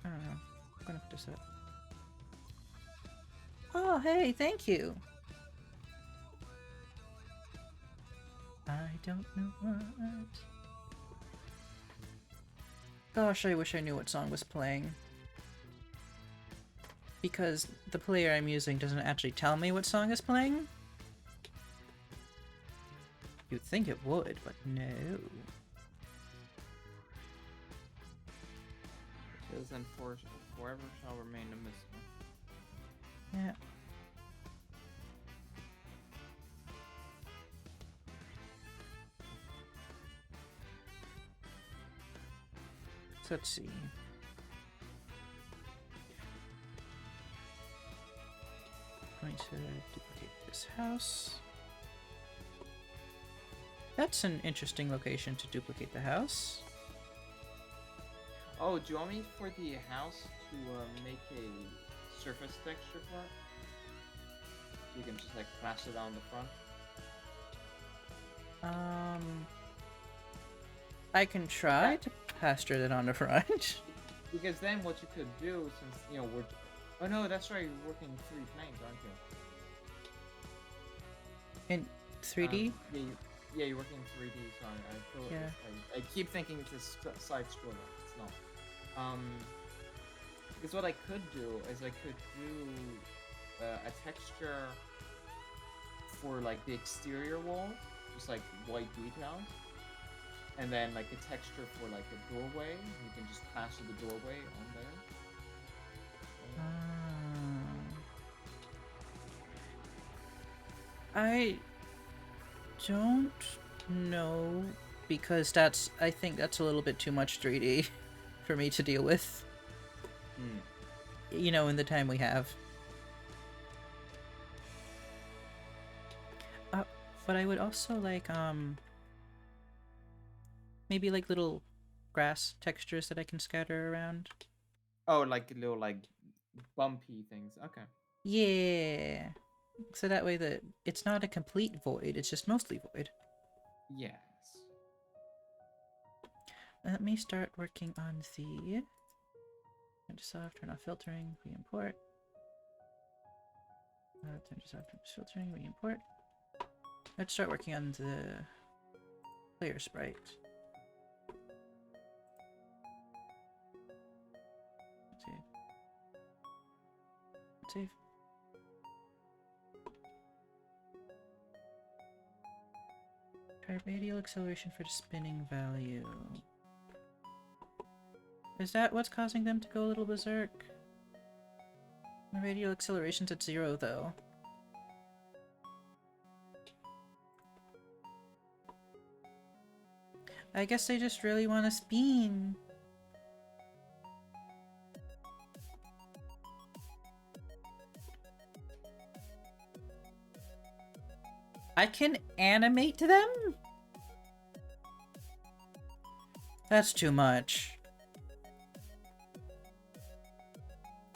I don't know. I'm gonna put this up. Oh, hey, thank you. I don't know what. Gosh, I wish I knew what song was playing. Because the player I'm using doesn't actually tell me what song is playing. You'd think it would, but no. It is enforced forever shall remain a mystery. Yeah. So let's see. Going to duplicate this house. That's an interesting location to duplicate the house. Oh, do you want me for the house to make a surface texture for it? You can just like pass it on the front. I can try to pasture that on the front. Because then what you could do, since you know we're, oh no, that's right, you're working 3 planes, aren't you? In 3D? Yeah, you're working 3D. Sorry, I feel Yeah. I keep thinking it's a side scroller. It's not. Because what I could do is I could do a texture for like the exterior wall, just like white details, and then like a texture for like a doorway. You can just plaster the doorway on there. I don't know, because I think that's a little bit too much 3D for me to deal with. You know, in the time we have. But I would also like, maybe like little grass textures that I can scatter around. Oh, like little like bumpy things. Okay. Yeah. So that way that it's not a complete void, it's just mostly void. Yes. Let me start working on the... Turn this off, turn off filtering, re-import. Turn this off, turn off filtering, re-import. Let's start working on the player sprite. Save. Save. Try radial acceleration for the spinning value. Is that what's causing them to go a little berserk? The radial acceleration's at 0 though. I guess they just really want to spin. I can animate them? That's too much.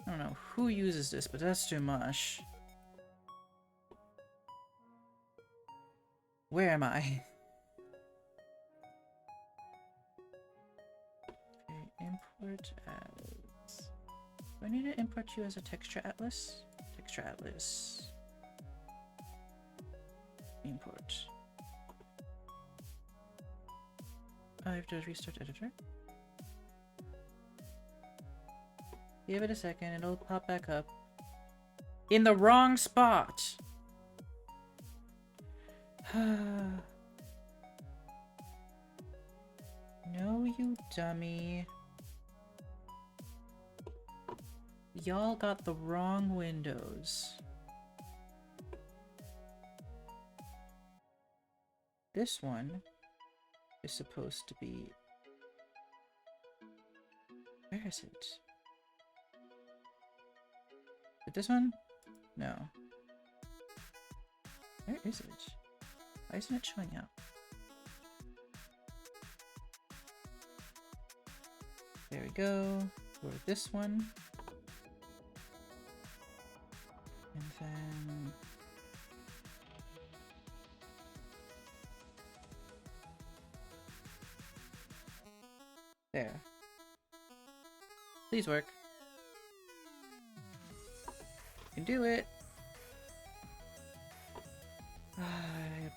I don't know who uses this, but that's too much. Where am I? Okay, import as... Do I need to import you as a texture atlas? Texture atlas. Import. I have to restart editor. Give it a second, it'll pop back up. In the wrong spot! No, you dummy. Y'all got the wrong windows. This one is supposed to be... Where is it? Is it this one? No. Where is it? Why isn't it showing up? There we go. For this one. And then... There. Please work. You can do it.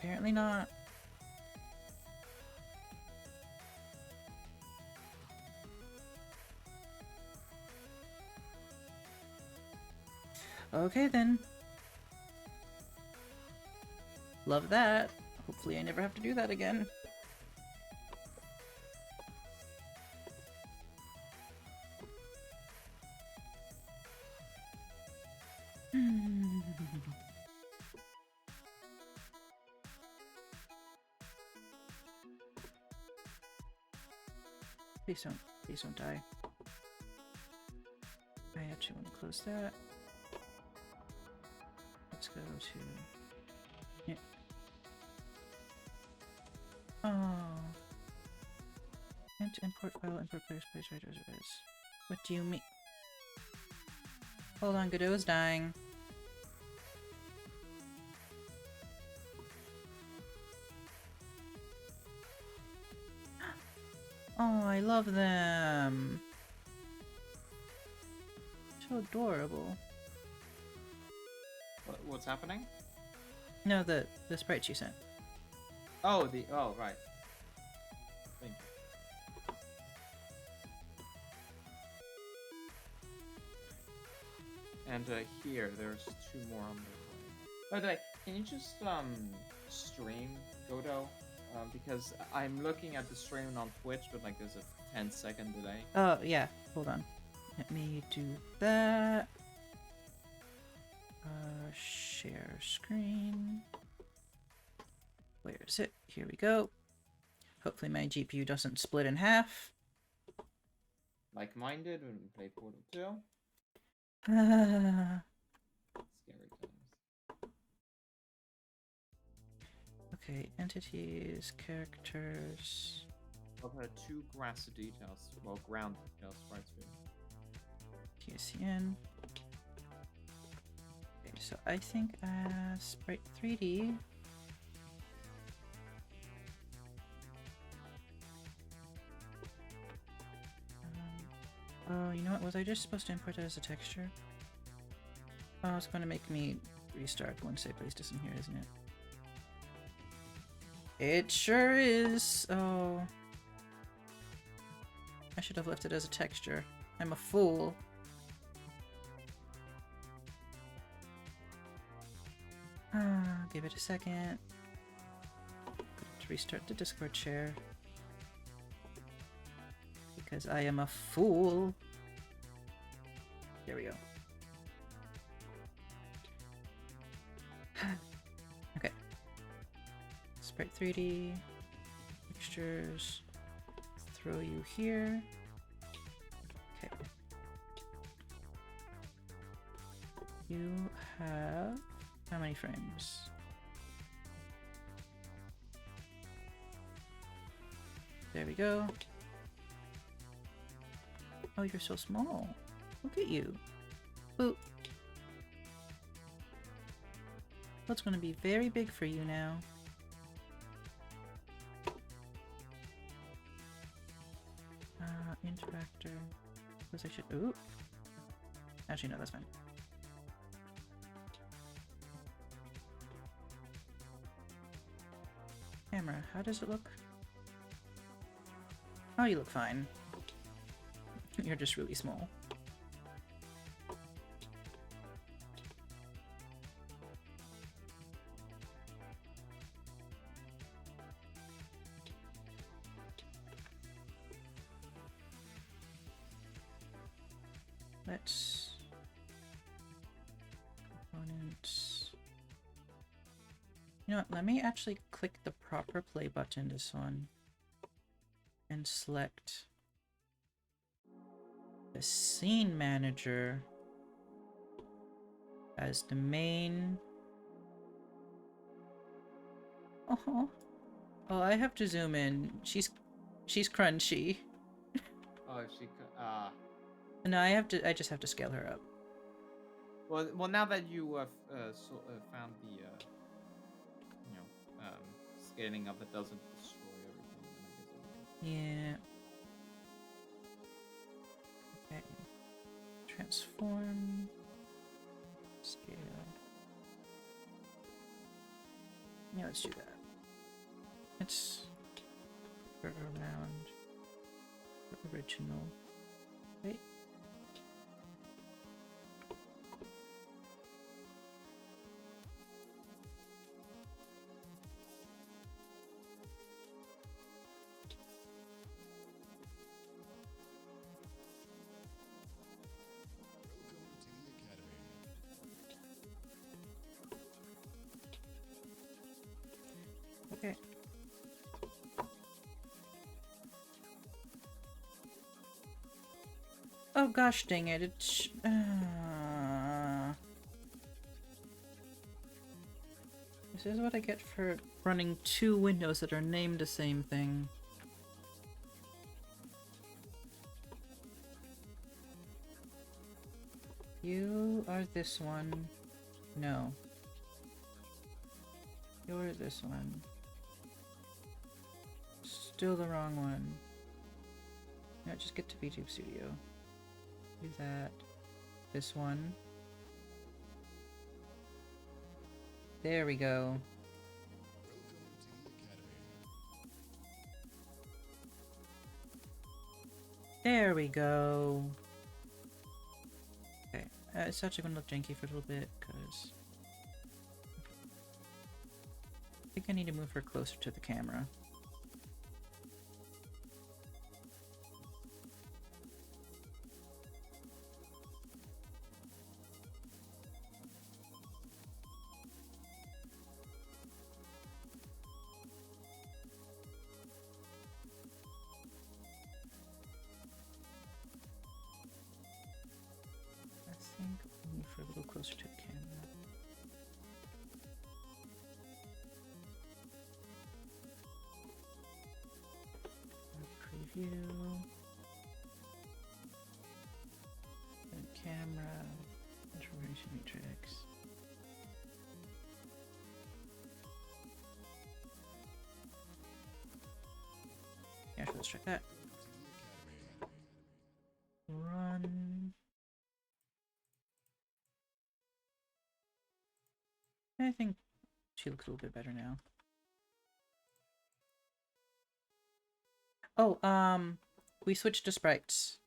Apparently not. Okay then. Love that. Hopefully I never have to do that again. Please don't die. I actually want to close that. Let's go to... Yeah. Oh. Can't import file, import players, writers. What do you mean? Hold on, Godot is dying. Oh, I love them. So adorable. What's happening? No, the sprites you sent. Oh, right. Thank you. And here, there's 2 more on the way. By the way, can you just stream Godot? Because I'm looking at the stream on Twitch, but like there's a 10-second delay. Oh, yeah. Hold on. Let me do that. Share screen. Where is it? Here we go. Hopefully my GPU doesn't split in half. Like mine did when we played Portal 2. Ah. Scary times. Okay, entities, characters. I'll put 2 grassy details, well, ground details, right? PSCN. Okay, so I think Sprite 3D. Oh, you know what? Was I just supposed to import it as a texture? Oh, it's going to make me restart once I place this in here, isn't it? It sure is. Oh. I should have left it as a texture. I'm a fool. Give it a second. To restart the Discord share. Because I am a fool. There we go. Okay. Sprite 3D. Textures. Throw you here. Okay. You have... how many frames? There we go. Oh, you're so small. Look at you. Boop. What's going to be very big for you now? Interactor. Because I should... ooh. Actually, no, that's fine. Camera, how does it look? Oh, you look fine. You're just really small. Let's... components... You know what, let me actually click the proper play button this one. And select... the scene manager as the main. Oh, I have to zoom in. She's crunchy. Oh, she No, I just have to scale her up. Well, now that you have found the scaling up that doesn't destroy everything, then I guess Yeah. Okay. Transform. Scale. Yeah, let's do that. Let's go around the original. Wait. Oh gosh dang it, This is what I get for running two windows that are named the same thing. You are this one. No. You're this one. Still the wrong one. No, just get to VTube Studio. Do that. This one. There we go. There we go. Okay, it's actually gonna look janky for a little bit, because I think I need to move her closer to the camera. I think I'll move her a little closer to the camera. Preview. And camera. Information matrix. Yeah, sure, let's check that. Run. I think she looks a little bit better now. Oh, we switched to sprites.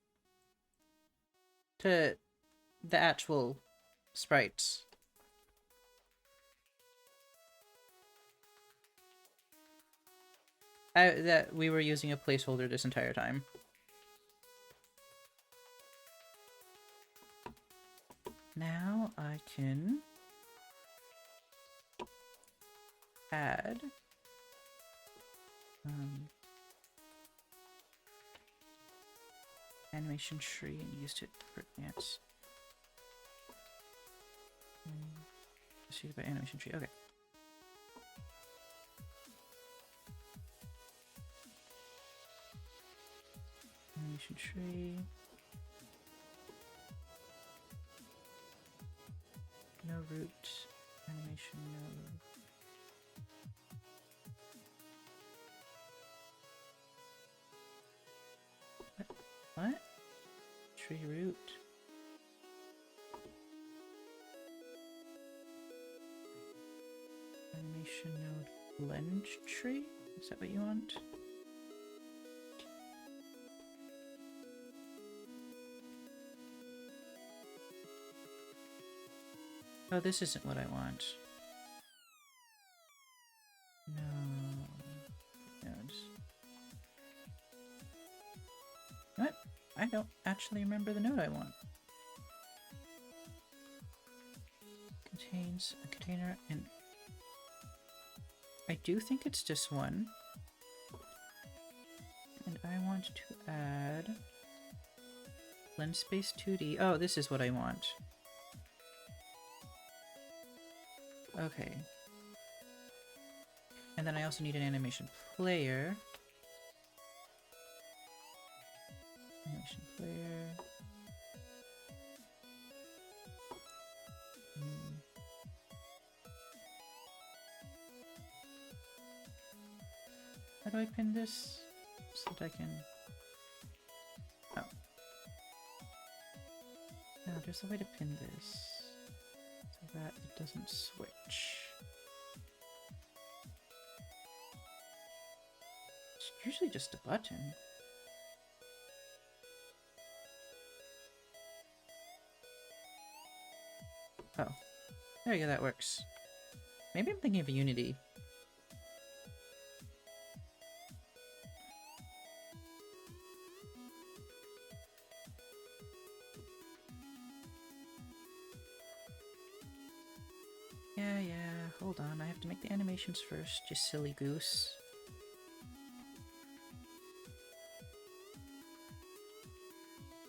To the actual sprites. That we were using a placeholder this entire time. Now I can add animation tree and used it for advanced. See by animation tree. Okay. Animation tree. No root. Animation node. What? Tree root. Animation node blend tree? Is that what you want? Oh, this isn't what I want. No. Nodes. What? I don't actually remember the node I want. Contains a container and I do think it's just one. And I want to add blend space 2D. Oh, this is what I want. Okay. And then I also need an animation player. Animation player. How do I pin this? So that I can... Oh. No, there's a way to pin this. So that it doesn't switch. It's usually just a button. Oh. There you go, that works. Maybe I'm thinking of Unity. Yeah, hold on. I have to make the animations first, you silly goose.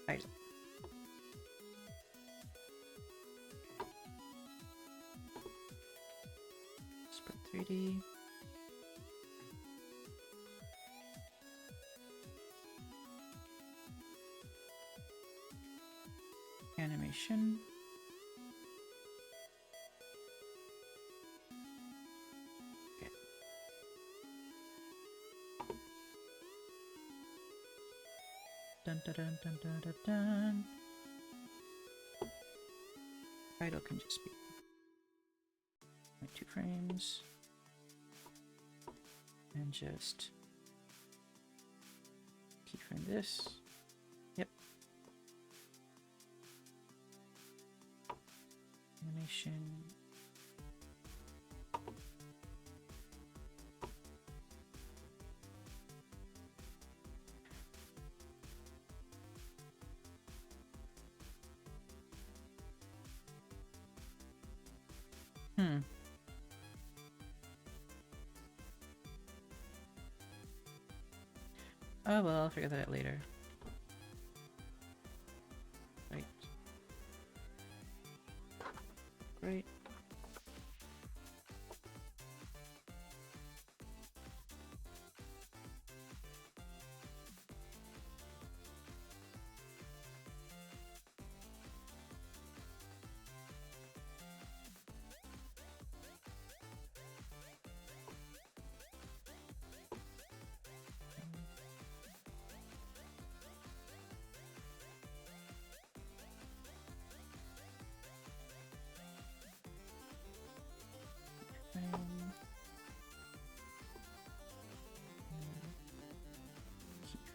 Alright. Copy. Animation. Okay. Dun dun dun dun dun dun dun. Title can just be 2 frames. And just keyframe this. Yep. Animation. Oh well, I'll figure that out later. Right. Great.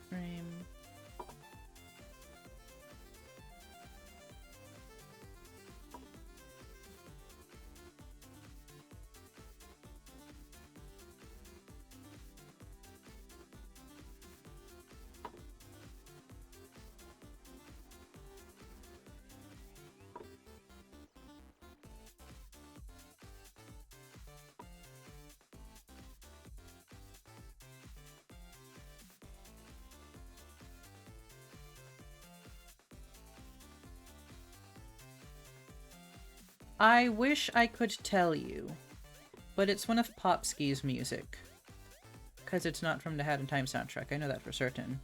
Keyframe. I wish I could tell you, but it's one of Popski's music. Because it's not from the Hat in Time soundtrack, I know that for certain.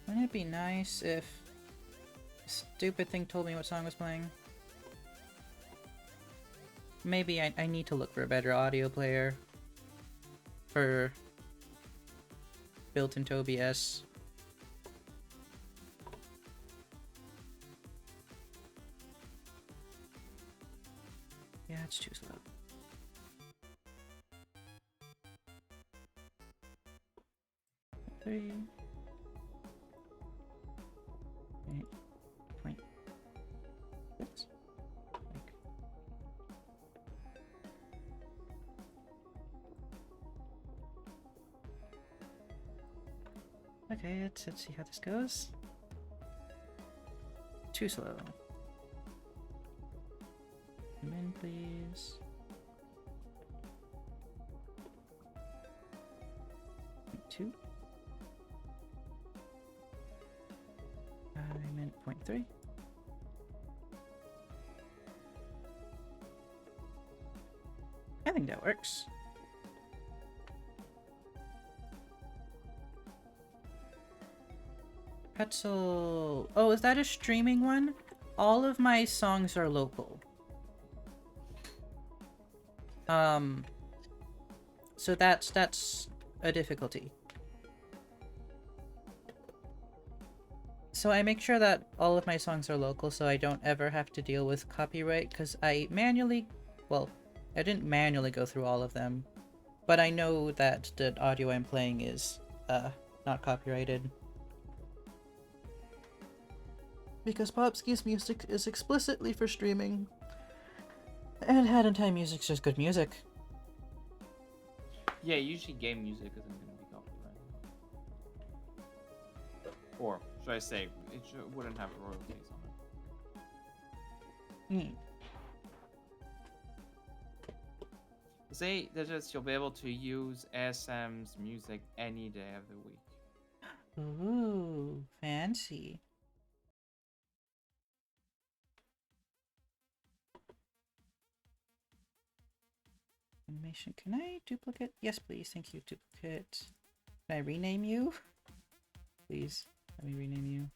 Wouldn't it be nice if this stupid thing told me what song was playing? Maybe I need to look for a better audio player for built-into OBS. Yeah, it's too slow. Three. 8.6. Okay, let's see how this goes. Too slow. Come in, please. 0.2. I'm in 0.3. I think that works. Pretzel. Oh, is that a streaming one? All of my songs are local. So that's a difficulty. So I make sure that all of my songs are local so I don't ever have to deal with copyright, because I manually, well, I didn't manually go through all of them, but I know that the audio I'm playing is not copyrighted. Because Popski's music is explicitly for streaming. And Hat in Time music's just good music. Yeah, usually game music isn't going to be copyrighted. Or, should I say, wouldn't have royalties on it. Say that just you'll be able to use ASM's music any day of the week. Ooh, fancy. Animation. Can I duplicate? Yes, please. Thank you, duplicate. Can I rename you? Please, let me rename you.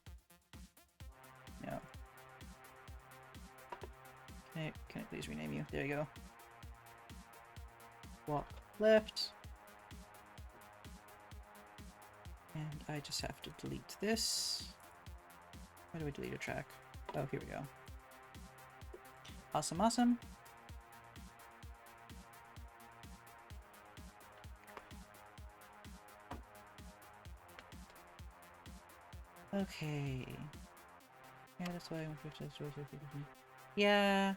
No. Can I please rename you? There you go. Walk left. And I just have to delete this. How do we delete a track? Oh, here we go. Awesome, awesome. Okay. Yeah, that's why I went for this. Yeah.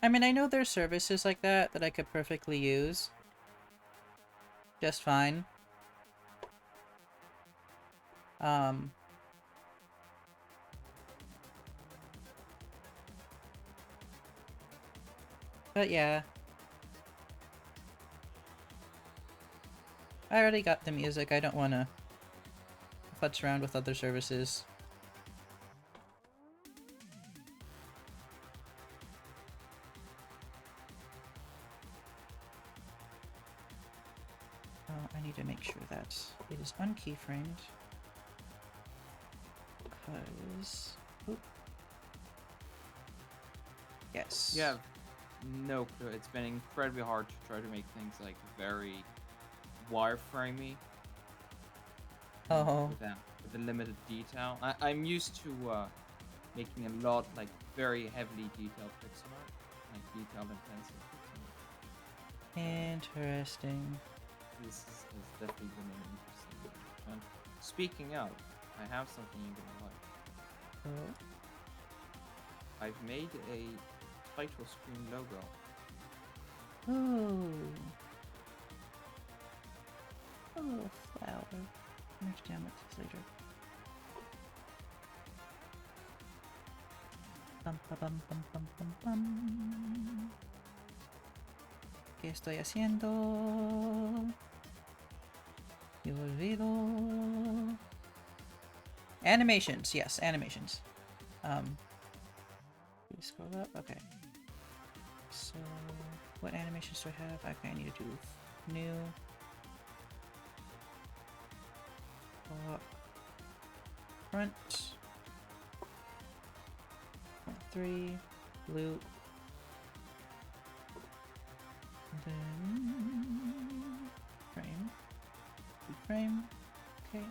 I mean, I know there's services like that I could perfectly use. Just fine. But yeah. I already got the music. I don't want to futz around with other services. I need to make sure that it is unkeyframed. Because... Oop. Yes. You have no clue. It's been incredibly hard to try to make things like very wireframey. Oh. With the limited detail. I'm used to making a lot like very heavily detailed pixel art, like detailed intensive pixel art. Interesting. This has definitely been an interesting one. And speaking of, I have something you're gonna like. Oh. I've made a title screen logo. Oh. Oh, flower. I understand what this later. Pam, pam, pam, pam, pam, pam, pam. ¿Qué estoy haciendo? Me olvido. Animations, yes, animations. Please scroll up. Okay. So, what animations do I have? Okay, I need to do new. Front. 3. Loop. Then frame. Keyframe. Okay.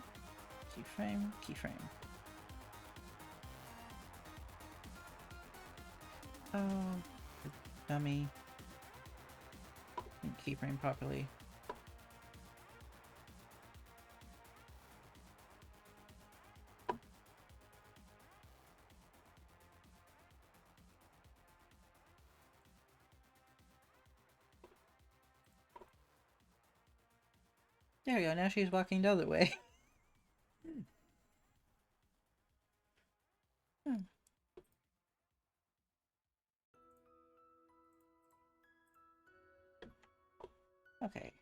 Keyframe. Keyframe. Oh, dummy. Didn't keyframe properly. There we go, now she's walking the other way. Okay.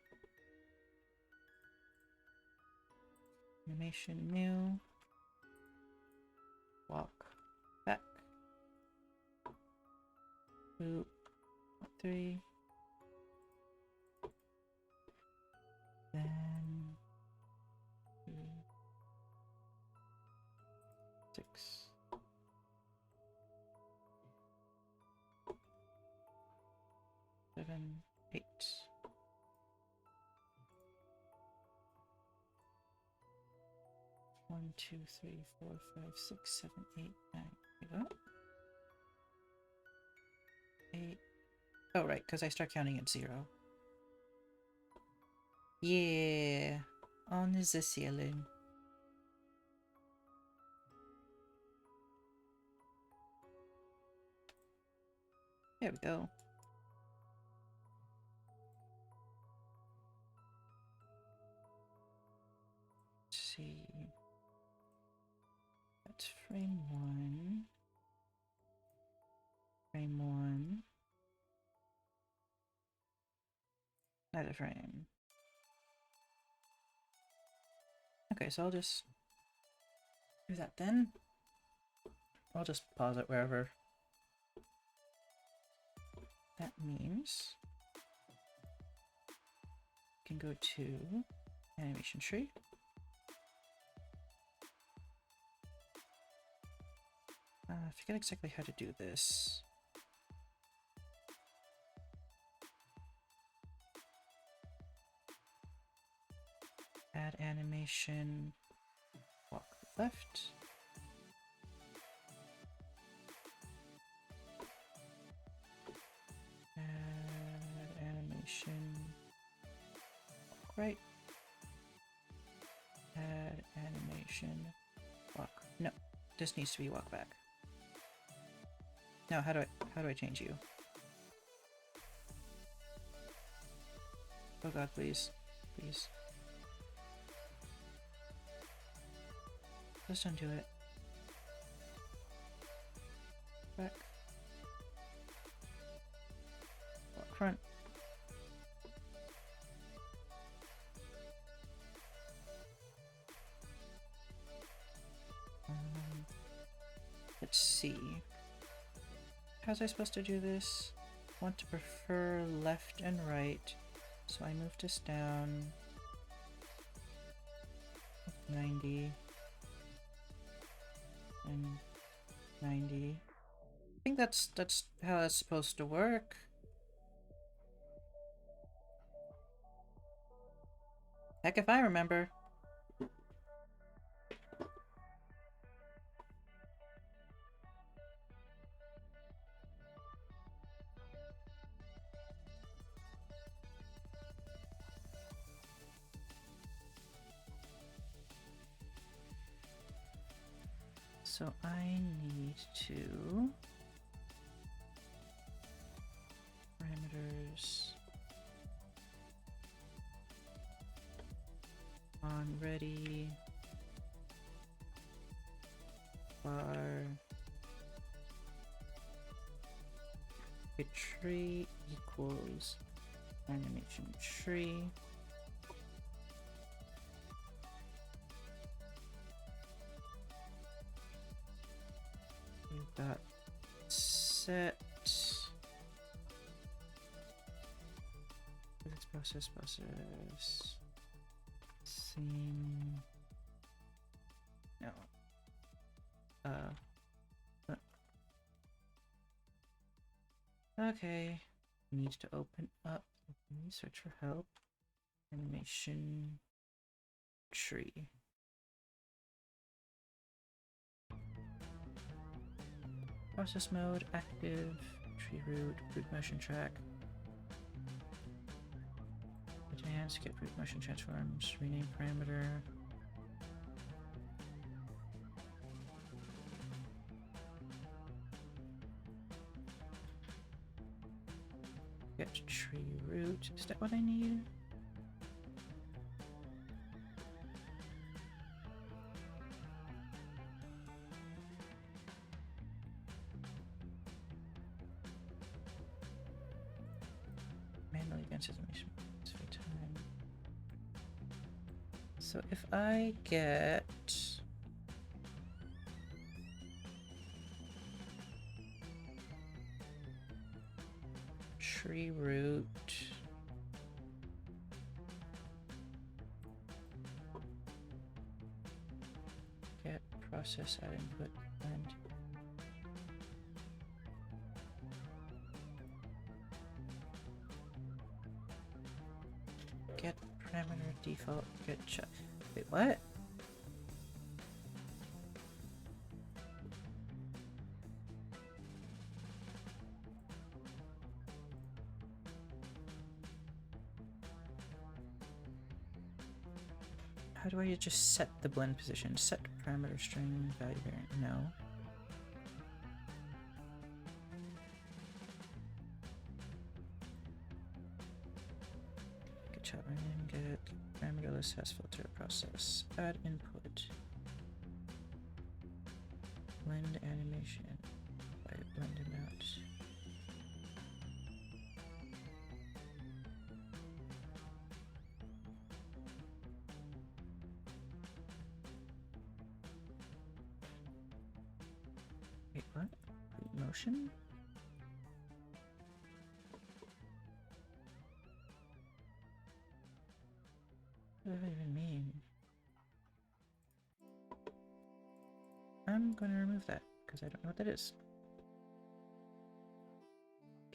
Animation new. Walk back. Loop. 3. Then 2, 6. 7, 8. 1, 2, 3, 4, 5, 6, 7, 8, 9. Wait, what? 8. Oh, right, because I start counting at 0. Yeah, on the ceiling. There we go. Let's see. That's frame 1. Frame 1. Add a frame. Okay, so I'll just do that then. I'll just pause it wherever. That means we can go to animation tree. I forget exactly how to do this. Add animation, walk left. Add animation, walk right. Add animation, walk. No, this needs to be walk back. No, how do I change you? Oh god, please. Please. Just undo it. Back. Walk front. Let's see. How's I supposed to do this? I want to prefer left and right, so I move this down 90 and 90. I think that's how that's supposed to work. Heck if I remember. So I need to parameters on ready bar a tree equals animation tree. We've got set process scene. No. Okay. Need to open up. Search for help. Animation tree. Process mode active. Tree root. Root motion track. Enhance. Get root motion transforms. Rename parameter. Get tree root. Is that what I need? Manually against animation for time. So if I get tree root, get process add input blend. Get parameter default, get check. Wait, what? How do I just set the blend position? Set parameter string value variant. No. Get chat name, get parameter list has filter process. Add input. Blend animation. By blend amount. Wait, what? Motion? What does that even mean? I'm going to remove that because I don't know what that is.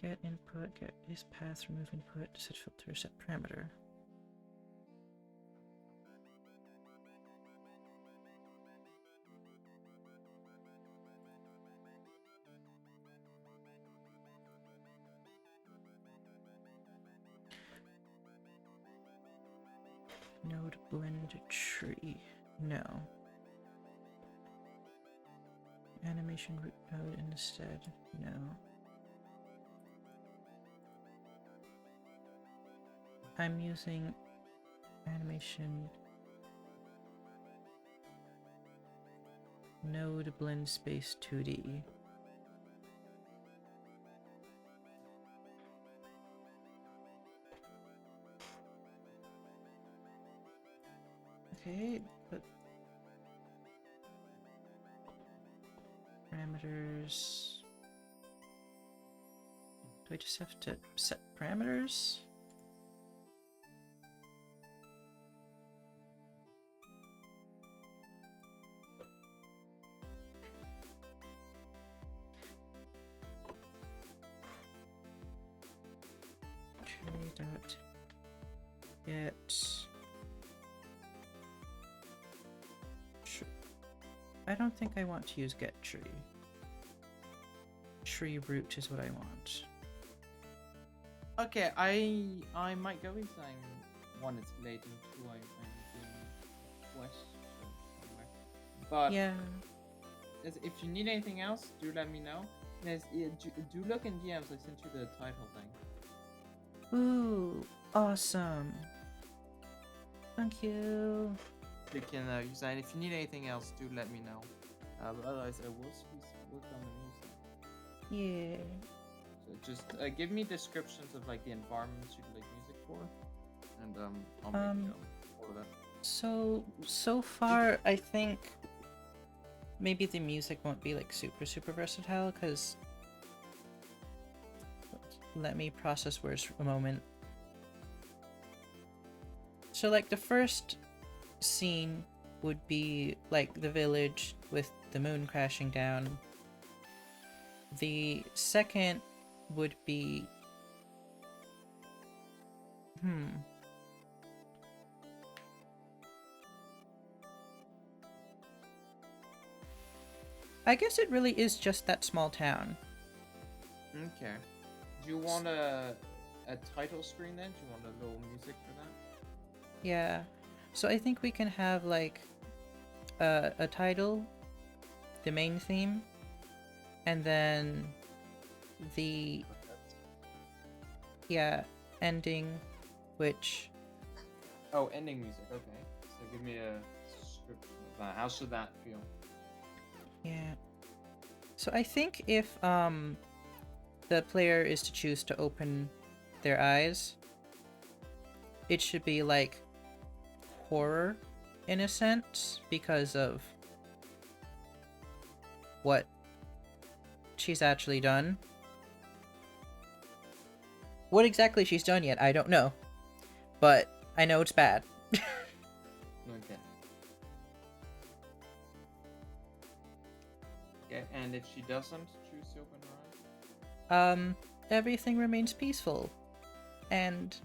Get input, get is path, remove input, set filter, set parameter. Node blend tree. No. Animation root node instead. No. I'm using animation node blend space 2D. Okay, but parameters. Do I just have to set parameters? Okay, dot get. I don't think I want to use get tree. Tree root is what I want. Okay, I might go with saying one it's late and two I'm doing west somewhere. But Yeah. if you need anything else, do let me know. Do look in DMs. I sent you the title thing. Ooh, awesome. Thank you. You can use that. And if you need anything else, do let me know. But otherwise, I will work on the music. Yeah. So just give me descriptions of like the environments you'd like music for, and I'll make all of that. So far, I think maybe the music won't be like super versatile, because let me process words for a moment. So like the first scene would be like the village with the moon crashing down. The second would be I guess it really is just that small town. Okay. Do you want a title screen then? Do you want a little music for that? Yeah. So I think we can have like a title, the main theme, and then the ending, which Oh, ending music. Okay. So give me a description of that. How should that feel? yeah. So I think if the player is to choose to open their eyes, it should be like horror in a sense because of what she's actually done. What exactly she's done yet, I don't know. But I know it's bad. Okay. Okay, and if she doesn't choose to open her eyes? Everything remains peaceful and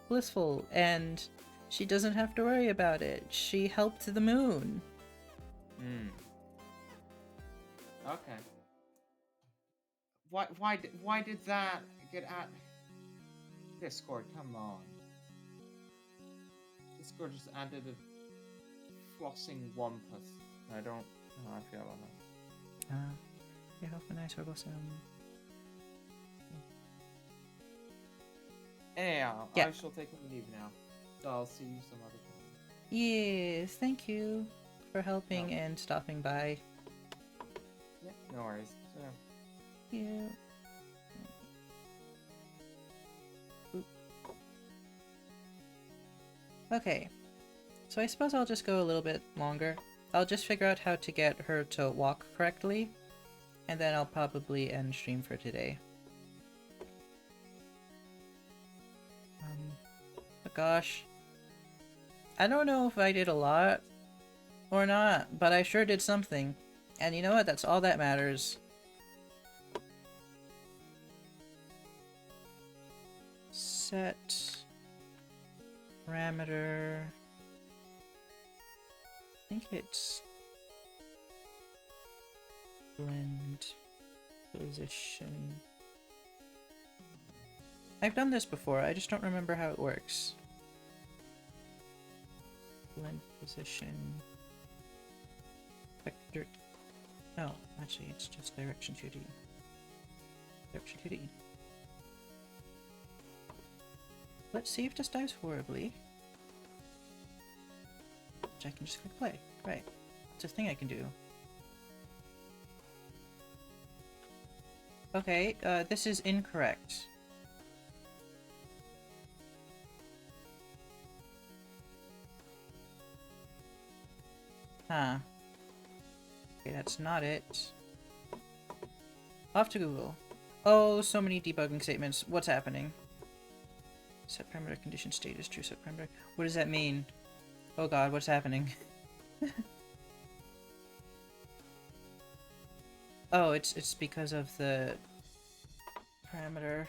blissful, and she doesn't have to worry about it. She helped the moon. Okay. Why did that get at Discord? Come on. Discord just added a flossing wampus. I don't know how I feel about that. Yeah, hope a nice herbal sound. Anyhow, Yeah. I shall take a leave now. So I'll see you some other time. Yes, thank you for helping No. and stopping by. Yeah, no worries. So, Yeah. Oop. Okay, so I suppose I'll just go a little bit longer. I'll just figure out how to get her to walk correctly, And then I'll probably end stream for today. But gosh. I don't know if I did a lot or not, but I sure did something. And you know what? That's all that matters. Set parameter. I think it's blend position. I've done this before, I just don't remember how it works. Blend position. Vector. No, actually, it's just direction 2D. Direction 2D. Let's see if this dies horribly. Which I can just click play. Right. It's a thing I can do. Okay, this is incorrect. Huh. Okay, that's not it. Off to Google. Oh, so many debugging statements. What's happening? Set parameter condition state is true. Set parameter. What does that mean? Oh god, what's happening? Oh, it's because of the parameter.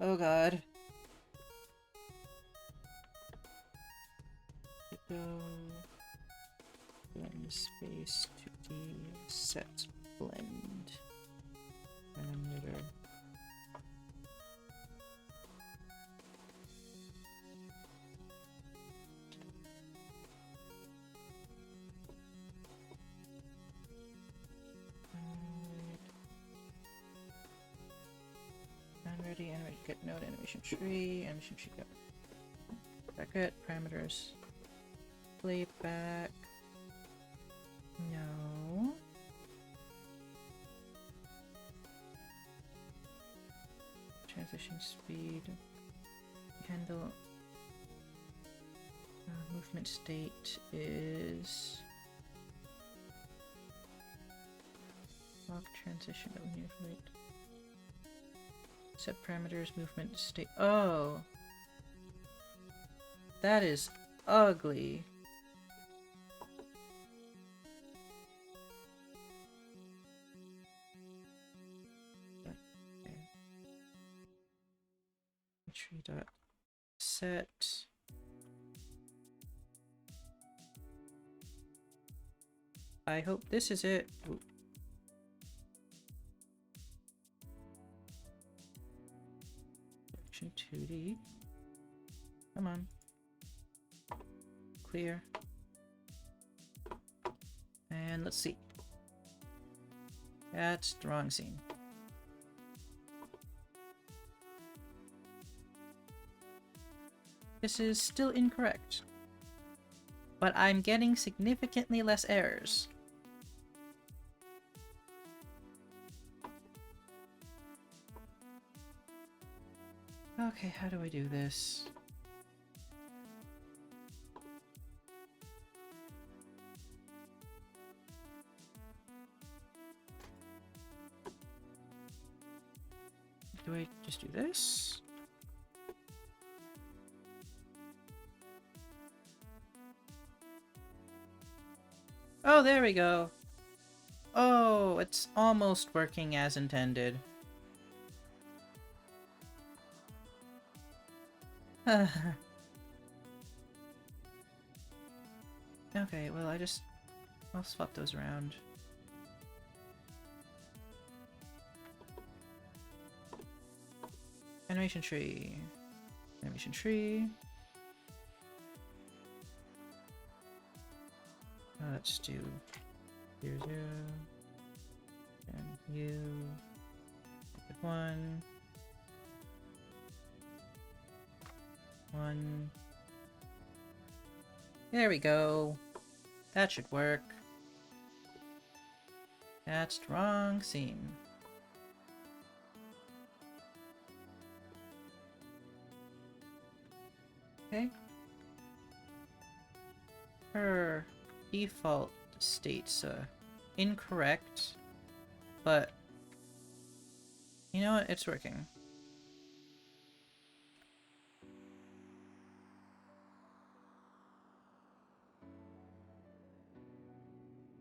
Oh god. Go blend space 2D set blend parameter. Ready, animate, get node, animation tree go. Bracket, parameters. Playback. No. Transition speed. Handle. Movement state is. Lock transition that we need to wait. Set parameters, movement state. Oh! That is ugly. Okay. Tree dot set. I hope this is it. Ooh. Section 2D. Come on. Clear. And let's see. That's the wrong scene. This is still incorrect. But I'm getting significantly less errors. Okay, how do I do this? Do I just do this? Oh, there we go. Oh, it's almost working as intended. Okay, well, I'll swap those around. Animation tree. Animation tree. Let's do 0, 0. And you. 1. 1. There we go. That should work. That's the wrong scene. Okay. Her default states incorrect. but you know what? It's working.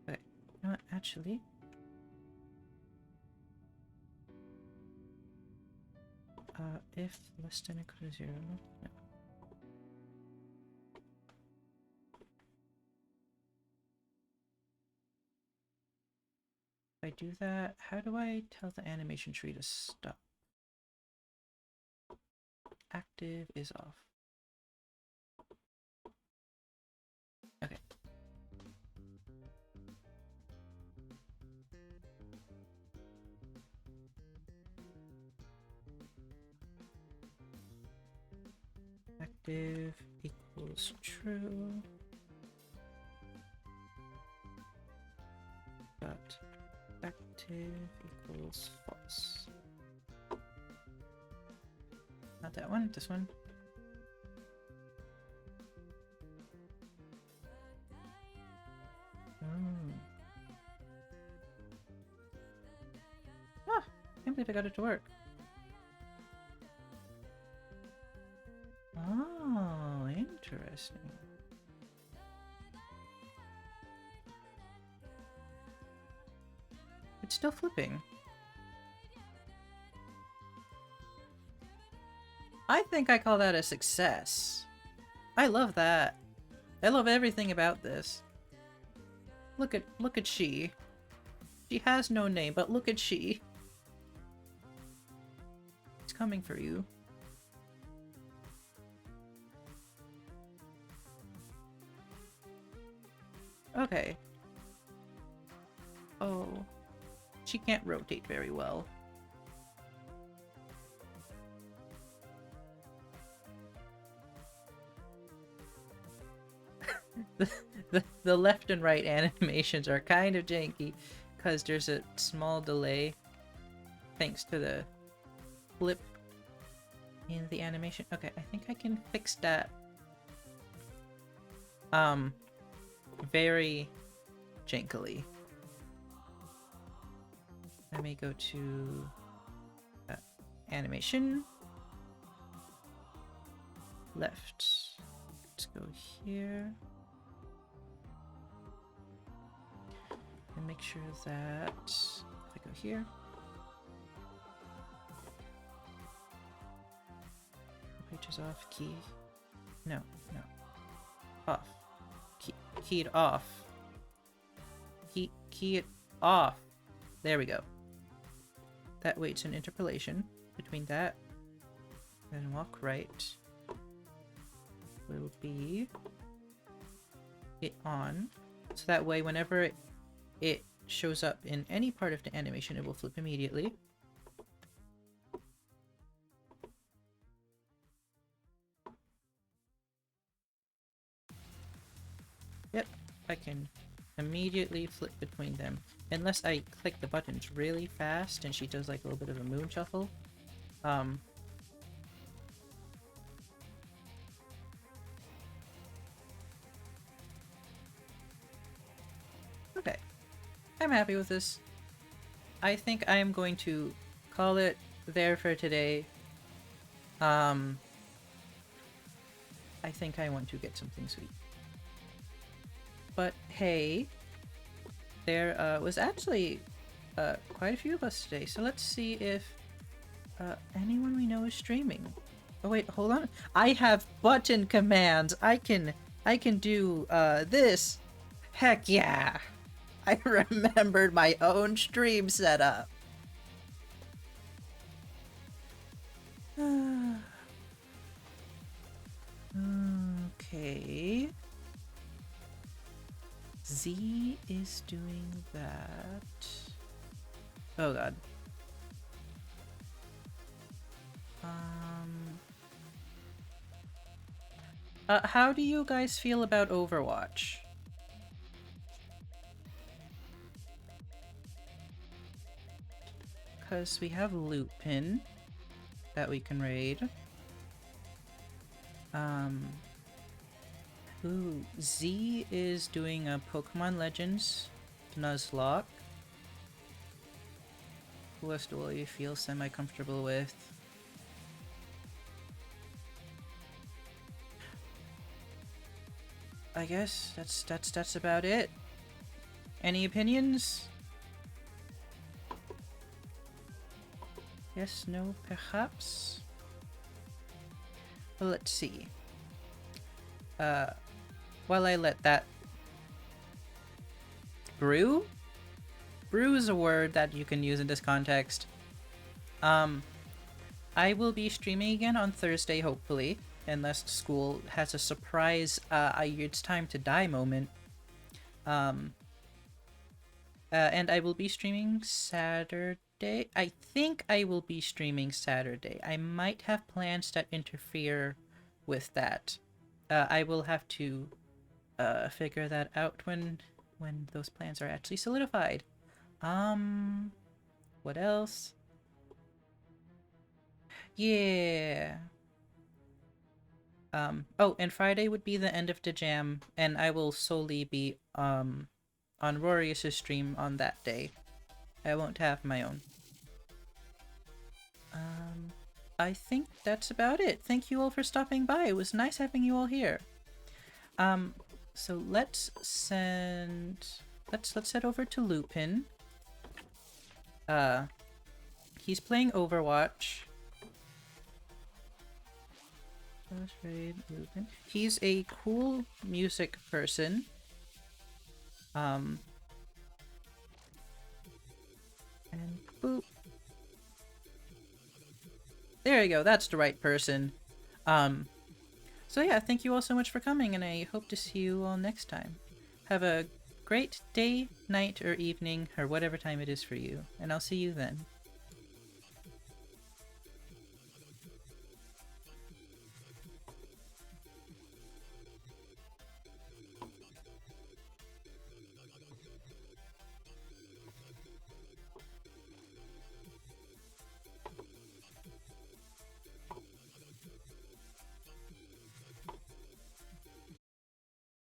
But you know what? Actually, if less than equal to 0, no. If I do that, how do I tell the animation tree to stop? Active is off. Okay. Active equals true. But active equals false. Not that one, this one. Ah, can't believe I got it to work. Oh, interesting. It's still flipping. I think I call that a success. I love that. I love everything about this. Look at she. She has no name, but look at she. It's coming for you. Okay. Oh. She can't rotate very well. The left and right animations are kind of janky because there's a small delay thanks to the flip in the animation. Okay, I think I can fix that very jankily. Let me go to animation left. Let's go here. And make sure that if I go here, page is off, key. No. Off. Key it off. Key it off. There we go. That way it's an interpolation between that and walk right will be it on. So that way whenever it shows up in any part of the animation, it will flip immediately. Yep, I can immediately flip between them. Unless I click the buttons really fast and she does like a little bit of a moon shuffle. Okay. I'm happy with this. I think I am going to call it there for today. I think I want to get something sweet. But hey, there was actually quite a few of us today, so let's see if anyone we know is streaming. Oh wait, hold on. I have button commands. I can do this. Heck yeah! I remembered my own stream setup. Okay. Z is doing that. Oh god. How do you guys feel about Overwatch? Because we have Lupin that we can raid. Ooh, Z is doing a Pokemon Legends Nuzlocke. Who else do you feel semi-comfortable with? I guess that's about it. Any opinions? Yes, no, perhaps? Well, let's see. While I let that brew? Brew is a word that you can use in this context. I will be streaming again on Thursday, hopefully, unless school has a surprise, it's time to die moment. And I will be streaming Saturday. I think I will be streaming Saturday. I might have plans that interfere with that. I will have to figure that out when those plans are actually solidified. What else? Yeah. Oh, and Friday would be the end of the jam, and I will solely be on Rorius' stream on that day. I won't have my own. I think that's about it. Thank you all for stopping by. It was nice having you all here. So let's head over to Lupin. He's playing Overwatch. Lupin. He's a cool music person. And boop. There you go, that's the right person. So yeah, thank you all so much for coming, and I hope to see you all next time. Have a great day, night, or evening, or whatever time it is for you, and I'll see you then.